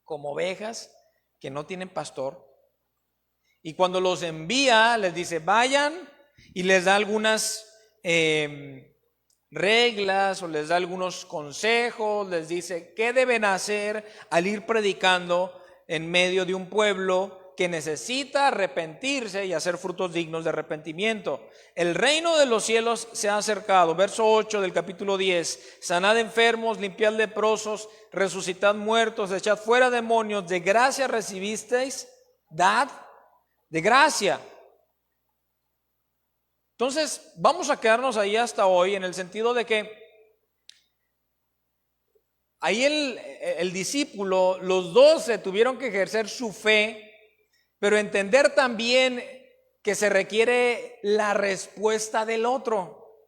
como ovejas que no tienen pastor. Y cuando los envía, les dice: vayan, y les da algunas reglas o les da algunos consejos, les dice qué deben hacer al ir predicando en medio de un pueblo que necesita arrepentirse y hacer frutos dignos de arrepentimiento. El reino de los cielos se ha acercado. Verso 8 del capítulo 10. Sanad enfermos, limpiad leprosos, resucitad muertos, echad fuera demonios. De gracia recibisteis, dad de gracia. Entonces, vamos a quedarnos ahí hasta hoy, en el sentido de que ahí el discípulo, los 12 tuvieron que ejercer su fe, pero entender también que se requiere la respuesta del otro.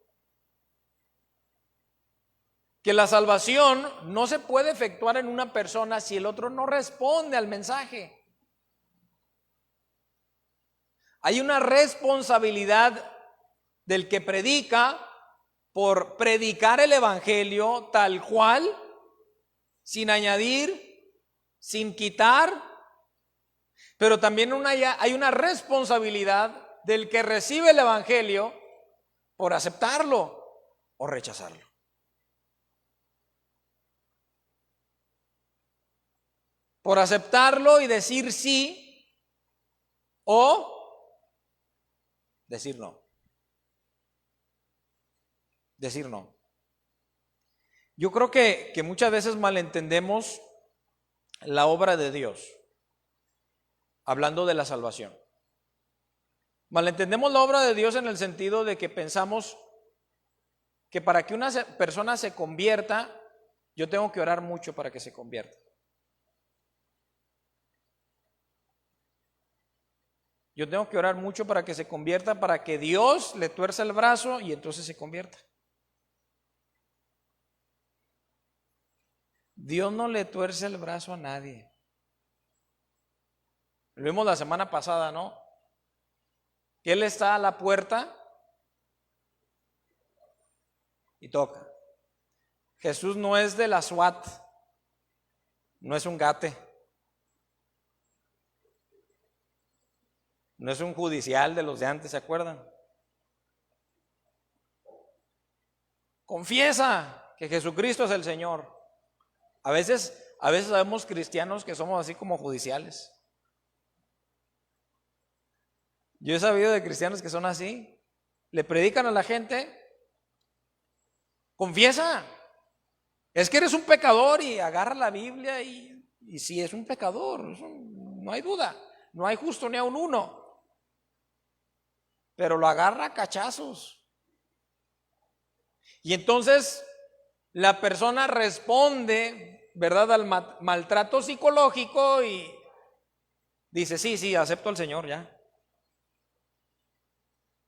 Que la salvación no se puede efectuar en una persona si el otro no responde al mensaje. Hay una responsabilidad del que predica por predicar el evangelio tal cual, sin añadir, sin quitar. Pero también hay una responsabilidad del que recibe el evangelio por aceptarlo o rechazarlo. Por aceptarlo y decir sí o decir no. Decir no. Yo creo que muchas veces malentendemos la obra de Dios, hablando de la salvación. Malentendemos la obra de Dios en el sentido de que pensamos que para que una persona se convierta, yo tengo que orar mucho para que se convierta. Yo tengo que orar mucho para que se convierta, para que Dios le tuerza el brazo y entonces se convierta. Dios no le tuerce el brazo a nadie. Lo vimos la semana pasada, ¿no? Que Él está a la puerta y toca. Jesús no es de la SWAT, no es un gate, no es un judicial de los de antes, ¿se acuerdan? Confiesa que Jesucristo es el Señor. A veces sabemos cristianos que somos así como judiciales. Yo he sabido de cristianos que son así. Le predican a la gente: confiesa, es que eres un pecador, y agarra la Biblia y sí es un pecador, no hay duda, no hay justo ni a un uno, pero lo agarra a cachazos. Y entonces la persona responde, ¿verdad?, al maltrato psicológico y dice: sí, acepto al Señor ya.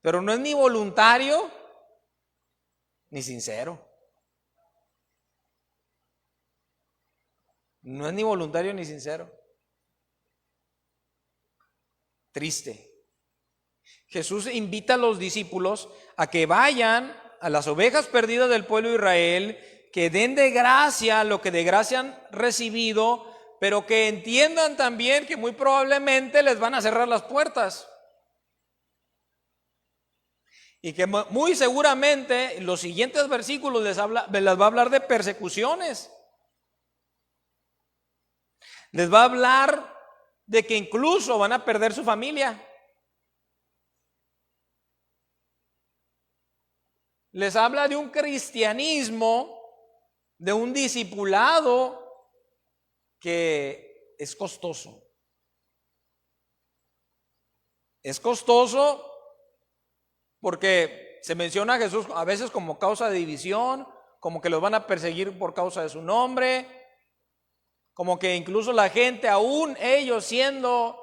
Pero no es ni voluntario ni sincero. No es ni voluntario ni sincero. Triste. Jesús invita a los discípulos a que vayan a las ovejas perdidas del pueblo de Israel, que den de gracia lo que de gracia han recibido, pero que entiendan también que muy probablemente les van a cerrar las puertas. Y que muy seguramente en los siguientes versículos les va a hablar de persecuciones. Les va a hablar de que incluso van a perder su familia. Les habla de un cristianismo, de un discipulado que es costoso. Es costoso porque se menciona a Jesús a veces como causa de división, como que los van a perseguir por causa de su nombre, como que incluso la gente, aún ellos siendo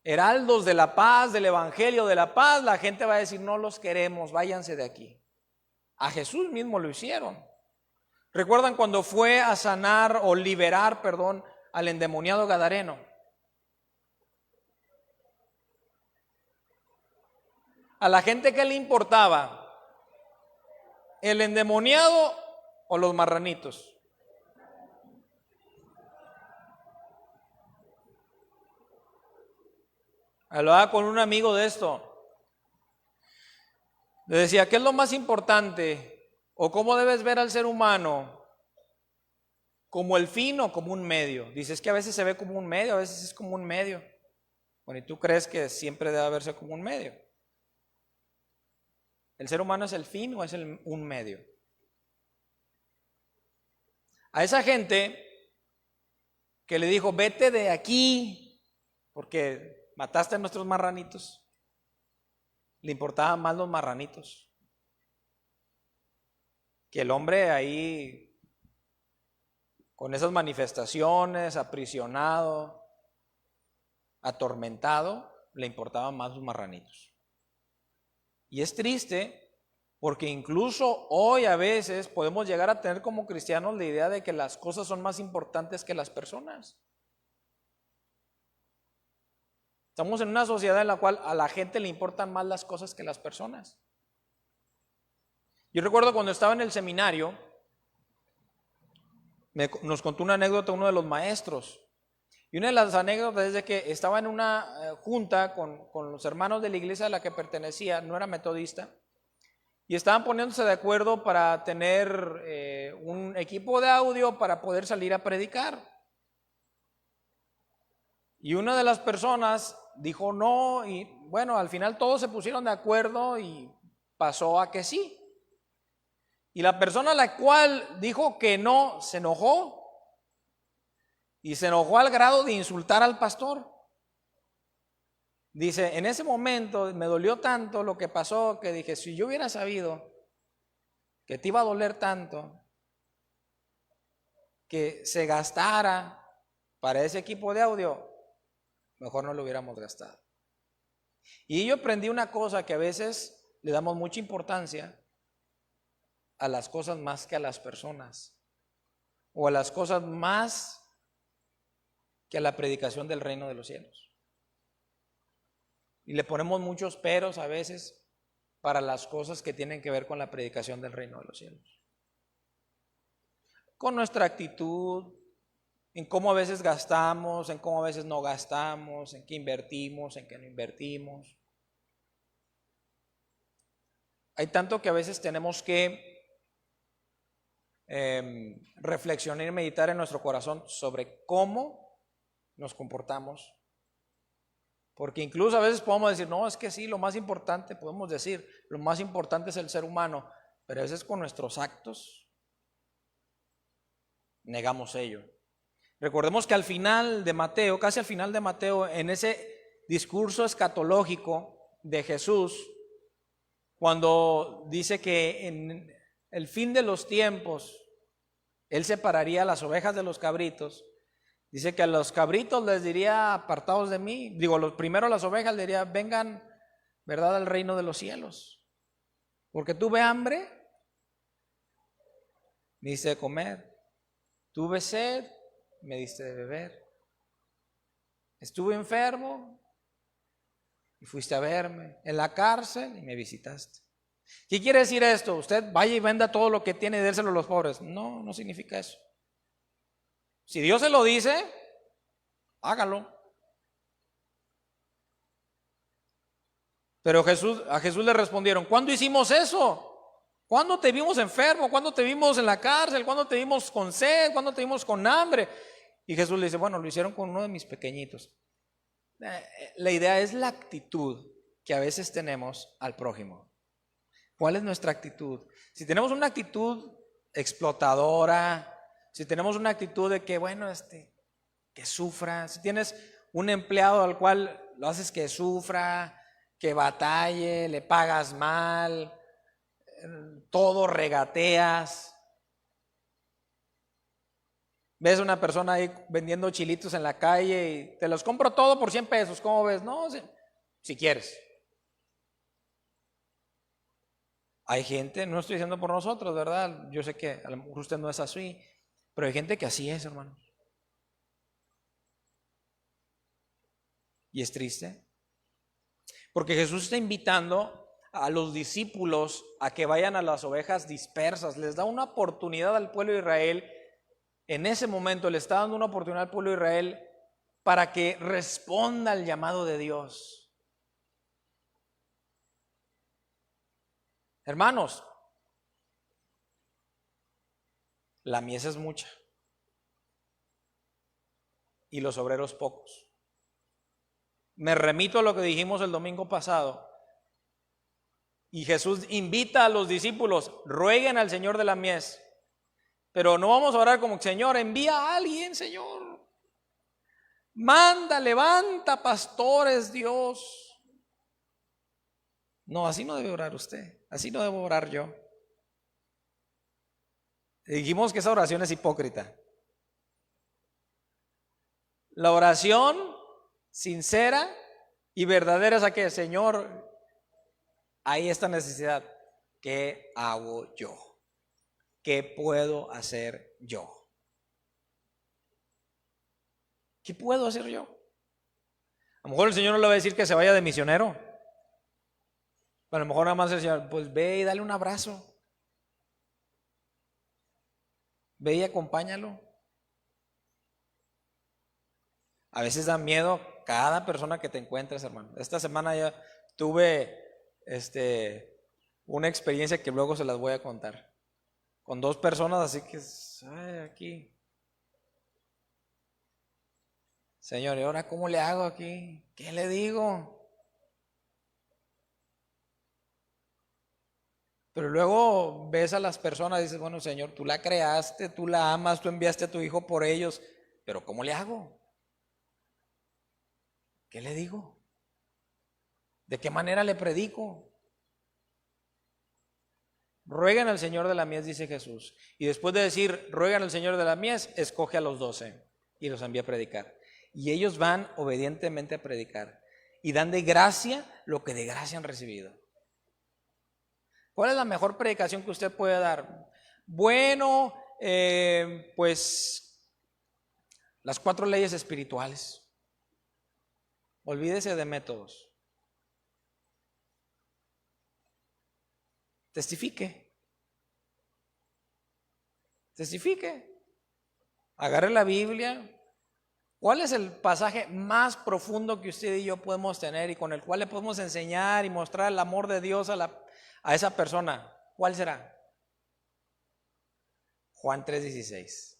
heraldos de la paz, del evangelio de la paz, la gente va a decir: no los queremos, váyanse de aquí. A Jesús mismo lo hicieron. ¿Recuerdan cuando fue a sanar o liberar, perdón, al endemoniado gadareno? A la gente, ¿qué le importaba? ¿El endemoniado o los marranitos? Hablaba con un amigo de esto. Le decía: ¿qué es lo más importante? ¿O cómo debes ver al ser humano? ¿Como el fin o como un medio? Dices que a veces se ve como un medio, a veces es como un medio. Bueno, ¿y tú crees que siempre debe verse como un medio? ¿El ser humano es el fin o es un medio? A esa gente que le dijo: vete de aquí porque mataste a nuestros marranitos, le importaban más los marranitos que el hombre ahí con esas manifestaciones, aprisionado, atormentado. Le importaban más los marranitos. Y es triste porque incluso hoy a veces podemos llegar a tener como cristianos la idea de que las cosas son más importantes que las personas. Estamos en una sociedad en la cual a la gente le importan más las cosas que las personas. Yo recuerdo cuando estaba en el seminario, nos contó una anécdota uno de los maestros. Y una de las anécdotas es de que estaba en una junta con los hermanos de la iglesia a la que pertenecía, no era metodista, y estaban poniéndose de acuerdo para tener un equipo de audio para poder salir a predicar. Y una de las personas dijo no, y bueno, al final todos se pusieron de acuerdo y pasó a que sí. Y la persona a la cual dijo que no se enojó. Y se enojó al grado de insultar al pastor. Dice: en ese momento me dolió tanto lo que pasó que dije: si yo hubiera sabido que te iba a doler tanto, que se gastara para ese equipo de audio, mejor no lo hubiéramos gastado. Y yo aprendí una cosa, que a veces le damos mucha importancia a las cosas más que a las personas, o a las cosas más que a la predicación del reino de los cielos. Y le ponemos muchos peros a veces para las cosas que tienen que ver con la predicación del reino de los cielos. Con nuestra actitud, en cómo a veces gastamos, en cómo a veces no gastamos, en qué invertimos, en qué no invertimos. Hay tanto que a veces tenemos que reflexionar y meditar en nuestro corazón sobre cómo nos comportamos, porque incluso a veces podemos decir: no, es que sí, lo más importante, podemos decir, lo más importante es el ser humano, pero a veces con nuestros actos negamos ello. Recordemos que al final de Mateo, casi al final de Mateo, en ese discurso escatológico de Jesús, cuando dice que en el fin de los tiempos Él separaría las ovejas de los cabritos, dice que a los cabritos les diría: apartados de mí. Los primero a las ovejas les diría: vengan, ¿verdad?, al reino de los cielos. Porque tuve hambre, me diste de comer. Tuve sed, me diste de beber. Estuve enfermo y fuiste a verme. En la cárcel y me visitaste. ¿Qué quiere decir esto? Usted vaya y venda todo lo que tiene y dérselo a los pobres. No, no significa eso. Si Dios se lo dice, hágalo. Pero a Jesús le respondieron: ¿cuándo hicimos eso? ¿Cuándo te vimos enfermo? ¿Cuándo te vimos en la cárcel? ¿Cuándo te vimos con sed? ¿Cuándo te vimos con hambre? Y Jesús le dice: bueno, lo hicieron con uno de mis pequeñitos. La idea es la actitud que a veces tenemos al prójimo? ¿Cuál es nuestra actitud? Si tenemos una actitud explotadora, si tenemos una actitud de que, bueno, que sufra, si tienes un empleado al cual lo haces que sufra, que batalle, le pagas mal, todo regateas. Ves una persona ahí vendiendo chilitos en la calle y te los compro todo por 100 pesos, ¿cómo ves? No, si quieres. Hay gente, no estoy diciendo por nosotros, ¿verdad? Yo sé que a lo mejor usted no es así, pero hay gente que así es, hermanos. Y es triste, porque Jesús está invitando a los discípulos a que vayan a las ovejas dispersas. Les da una oportunidad al pueblo de Israel. En ese momento le está dando una oportunidad al pueblo de Israel para que responda al llamado de Dios. Hermanos, la mies es mucha y los obreros pocos. Me remito a lo que dijimos el domingo pasado. Y Jesús invita a los discípulos, rueguen al Señor de la mies. Pero no vamos a orar como, Señor, envía a alguien, Señor. Manda, levanta pastores, Dios. No, así no debe orar usted, así no debo orar yo. Dijimos que esa oración es hipócrita. La oración sincera y verdadera es a que, Señor, hay esta necesidad. ¿Qué hago yo? ¿Qué puedo hacer yo? ¿Qué puedo hacer yo? A lo mejor el Señor no le va a decir que se vaya de misionero. A lo mejor nada más el Señor, pues ve y dale un abrazo. Ve y acompáñalo. A veces da miedo cada persona que te encuentres, hermano. Esta semana ya tuve una experiencia que luego se las voy a contar. Con 2 personas, así que aquí. Señor, ¿y ahora cómo le hago aquí? ¿Qué le digo? Pero luego ves a las personas y dices, bueno, Señor, tú la creaste, tú la amas, tú enviaste a tu hijo por ellos, pero ¿cómo le hago? ¿Qué le digo? ¿De qué manera le predico? Rueguen al Señor de la mies, dice Jesús. Y después de decir, ruegan al Señor de la mies, escoge a los 12 y los envía a predicar. Y ellos van obedientemente a predicar y dan de gracia lo que de gracia han recibido. ¿Cuál es la mejor predicación que usted puede dar? Bueno, pues las 4 leyes espirituales. Olvídese de métodos. Testifique. Testifique. Agarre la Biblia. ¿Cuál es el pasaje más profundo que usted y yo podemos tener y con el cual le podemos enseñar y mostrar el amor de Dios a esa persona? ¿Cuál será? Juan 3:16.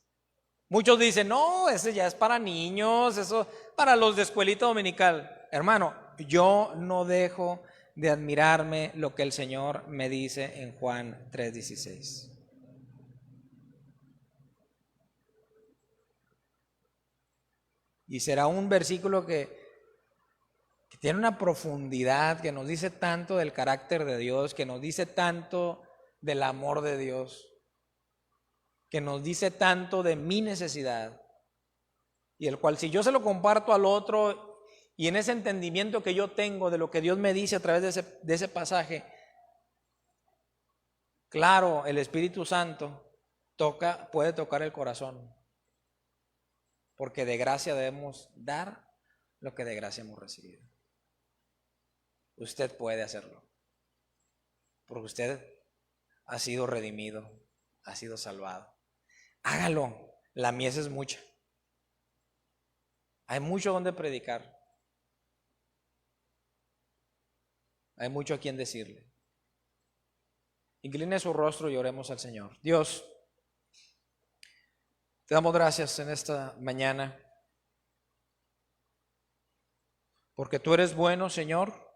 Muchos dicen, no, ese ya es para niños, eso para los de escuelita dominical. Hermano, yo no dejo de admirarme lo que el Señor me dice en Juan 3:16. Y será un versículo que tiene una profundidad, que nos dice tanto del carácter de Dios, que nos dice tanto del amor de Dios, que nos dice tanto de mi necesidad, y el cual si yo se lo comparto al otro y en ese entendimiento que yo tengo de lo que Dios me dice a través de ese pasaje, claro, el Espíritu Santo puede tocar el corazón, porque de gracia debemos dar lo que de gracia hemos recibido. Usted puede hacerlo, porque usted ha sido redimido, ha sido salvado. Hágalo, la mies es mucha. Hay mucho donde predicar. Hay mucho a quien decirle. Incline su rostro y oremos al Señor. Dios, te damos gracias en esta mañana, porque tú eres bueno, Señor,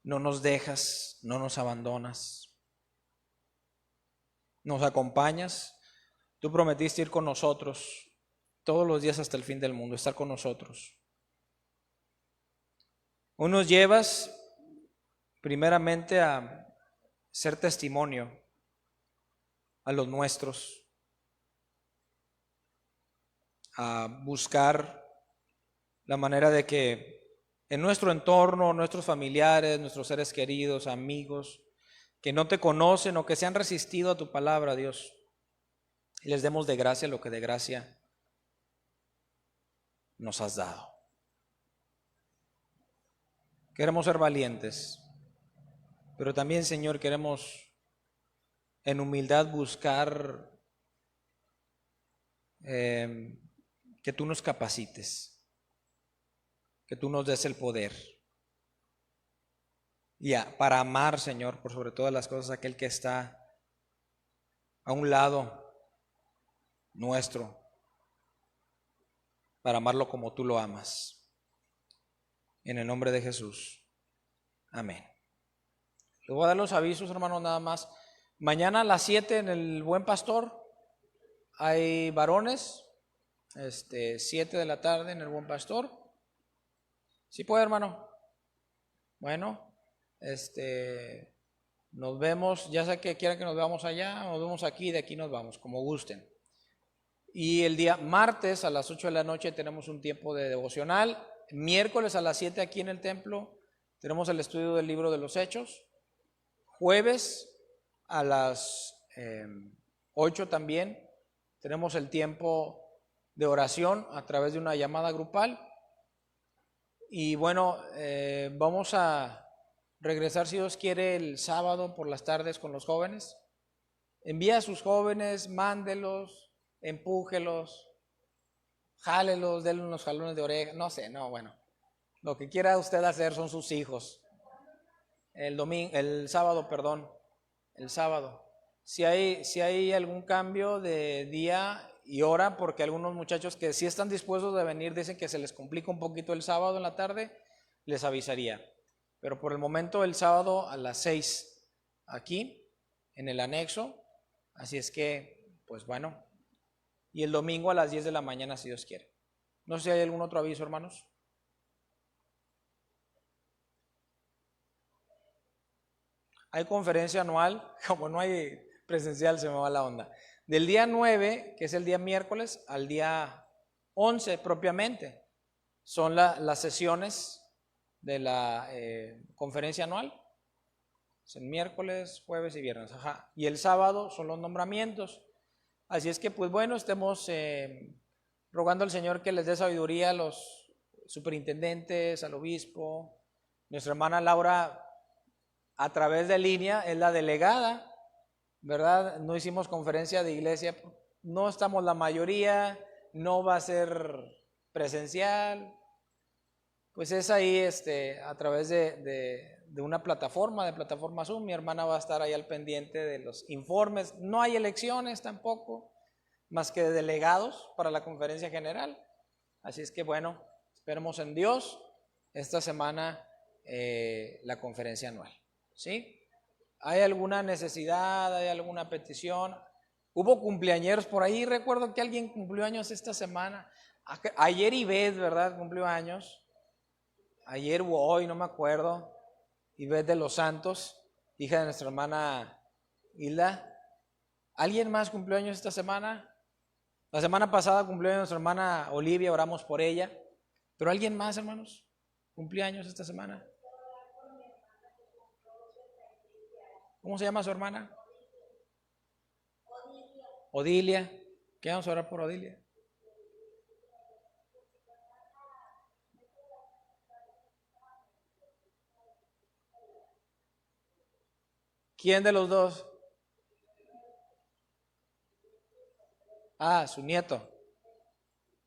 no nos dejas, no nos abandonas, nos acompañas. Tú prometiste ir con nosotros todos los días hasta el fin del mundo, estar con nosotros. Hoy nos llevas primeramente a ser testimonio a los nuestros, a buscar la manera de que en nuestro entorno, nuestros familiares, nuestros seres queridos, amigos, que no te conocen o que se han resistido a tu palabra, Dios, les demos de gracia lo que de gracia nos has dado. Queremos ser valientes, pero también, Señor, queremos en humildad buscar que tú nos capacites, que tú nos des el poder y para amar, Señor, por sobre todas las cosas, aquel que está a un lado nuestro, para amarlo como tú lo amas. En el nombre de Jesús. Amén. Les voy a dar los avisos, hermanos, nada más. Mañana a las 7 en el Buen Pastor hay varones. 7 de la tarde en el Buen Pastor. ¿Sí puede, hermano? Bueno, nos vemos, ya sea que quieran que nos veamos allá, nos vemos aquí, de aquí nos vamos, como gusten. Y el día martes a las 8 de la noche tenemos un tiempo de devocional. Miércoles a las 7 aquí en el templo tenemos el estudio del libro de los Hechos. Jueves a las 8 también tenemos el tiempo de oración a través de una llamada grupal. Y bueno, vamos a regresar, si Dios quiere, el sábado por las tardes con los jóvenes. Envía a sus jóvenes, mándelos, empújelos, jálelos, denle unos jalones de oreja, no sé, no, bueno, lo que quiera usted hacer son sus hijos. El sábado, si hay algún cambio de día y hora, porque algunos muchachos que sí están dispuestos a venir dicen que se les complica un poquito el sábado en la tarde, les avisaría. Pero por el momento el sábado a las 6 aquí en el anexo, así es que, pues bueno, y el domingo a las 10 de la mañana si Dios quiere. No sé si hay algún otro aviso, hermanos. Hay conferencia anual, como no hay presencial se me va la onda. Del día 9, que es el día miércoles, al día 11 propiamente, son las sesiones de la conferencia anual. Es el miércoles, jueves y viernes. Ajá. Y el sábado son los nombramientos. Así es que, pues bueno, estemos rogando al Señor que les dé sabiduría a los superintendentes, al obispo. Nuestra hermana Laura, a través de línea, es la delegada, ¿verdad? No hicimos conferencia de iglesia, no estamos la mayoría, no va a ser presencial. Pues es ahí a través de una plataforma Zoom. Mi hermana va a estar ahí al pendiente de los informes. No hay elecciones tampoco, más que de delegados para la conferencia general. Así es que bueno, esperemos en Dios esta semana la conferencia anual. ¿Sí? ¿Hay alguna necesidad? ¿Hay alguna petición? Hubo cumpleañeros por ahí. Recuerdo que alguien cumplió años esta semana. Ayer Ivette, ¿verdad? Cumplió años. Ayer o hoy, no me acuerdo. Ivette de los Santos, hija de nuestra hermana Hilda. ¿Alguien más cumplió años esta semana? La semana pasada cumplió años nuestra hermana Olivia, oramos por ella. ¿Pero alguien más, hermanos? ¿Cumplió años esta semana? ¿Cómo se llama su hermana? Odilia. ¿Qué vamos a orar por Odilia? ¿Quién de los dos? Ah, su nieto.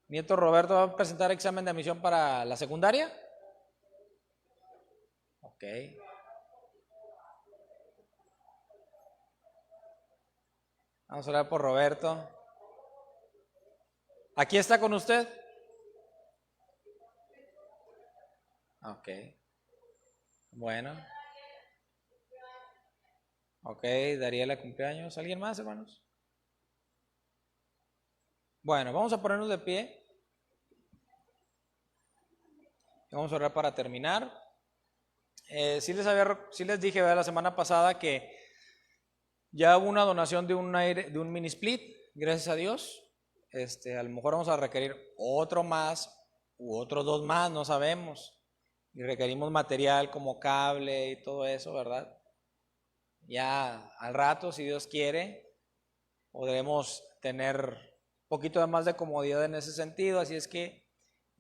Nieto Roberto va a presentar examen de admisión para la secundaria. Ok. Vamos a orar por Roberto. ¿Aquí está con usted? Ok, bueno. Ok, Dariela cumpleaños. ¿Alguien más, hermanos? Bueno, vamos a ponernos de pie. Vamos a orar para terminar. Sí les dije, ¿verdad?, la semana pasada que ya hubo una donación de un mini split, gracias a Dios. A lo mejor vamos a requerir otro más u otros dos más, no sabemos. Y requerimos material como cable y todo eso, ¿verdad? Ya al rato, si Dios quiere, podremos tener un poquito más de comodidad en ese sentido. Así es que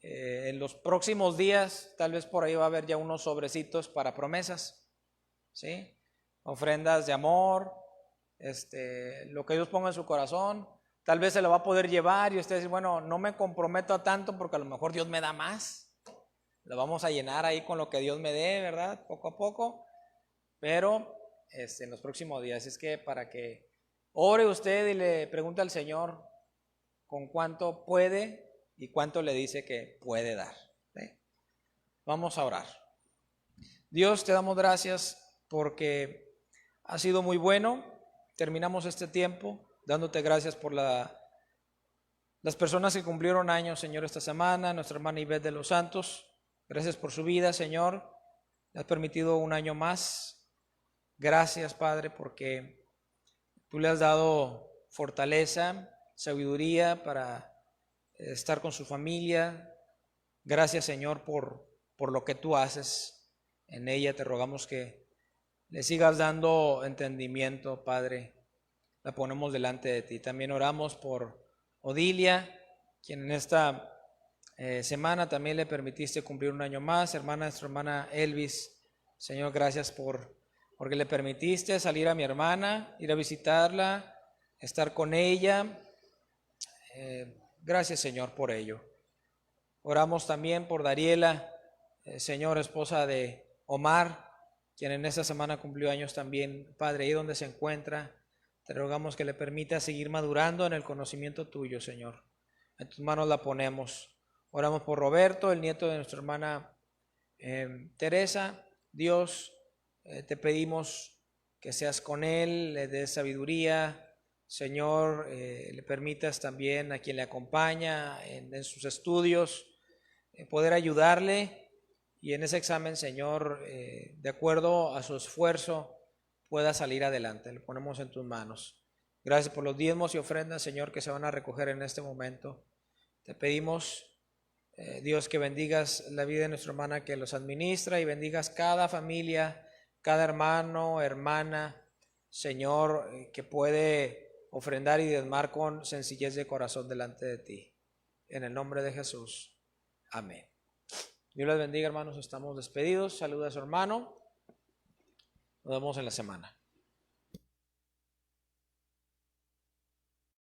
en los próximos días, tal vez por ahí va a haber ya unos sobrecitos para promesas, ¿sí? Ofrendas de amor, lo que Dios ponga en su corazón. Tal vez se lo va a poder llevar y usted dice, bueno, no me comprometo a tanto porque a lo mejor Dios me da más. Lo vamos a llenar ahí con lo que Dios me dé, ¿verdad? Poco a poco. Pero en los próximos días. Es que para que ore usted y le pregunte al Señor con cuánto puede y cuánto le dice que puede dar. ¿Sí? Vamos a orar. Dios, te damos gracias porque ha sido muy bueno. Terminamos este tiempo dándote gracias por las personas que cumplieron años, Señor, esta semana. Nuestra hermana Ivette de los Santos. Gracias por su vida, Señor. Le has permitido un año más. Gracias, Padre, porque tú le has dado fortaleza, sabiduría para estar con su familia. Gracias, Señor, por lo que tú haces en ella. Te rogamos que le sigas dando entendimiento, Padre. La ponemos delante de ti. También oramos por Odilia, quien en esta semana también le permitiste cumplir un año más. Nuestra hermana Elvis, Señor, gracias porque le permitiste salir a mi hermana, ir a visitarla, estar con ella. Gracias, Señor, por ello. Oramos también por Dariela, Señor, esposa de Omar, quien en esta semana cumplió años también. Padre, ahí donde se encuentra, te rogamos que le permita seguir madurando en el conocimiento tuyo, Señor. En tus manos la ponemos. Oramos por Roberto, el nieto de nuestra hermana Teresa. Dios, te pedimos que seas con él, le des sabiduría, Señor, le permitas también a quien le acompaña en sus estudios, poder ayudarle y en ese examen, Señor, de acuerdo a su esfuerzo, pueda salir adelante. Le ponemos en tus manos. Gracias por los diezmos y ofrendas, Señor, que se van a recoger en este momento. Te pedimos, Dios, que bendigas la vida de nuestra hermana que los administra y bendigas cada familia, cada hermano, hermana, Señor, que puede ofrendar y diezmar con sencillez de corazón delante de ti. En el nombre de Jesús. Amén. Dios les bendiga, hermanos. Estamos despedidos. Saluda a su hermano. Nos vemos en la semana.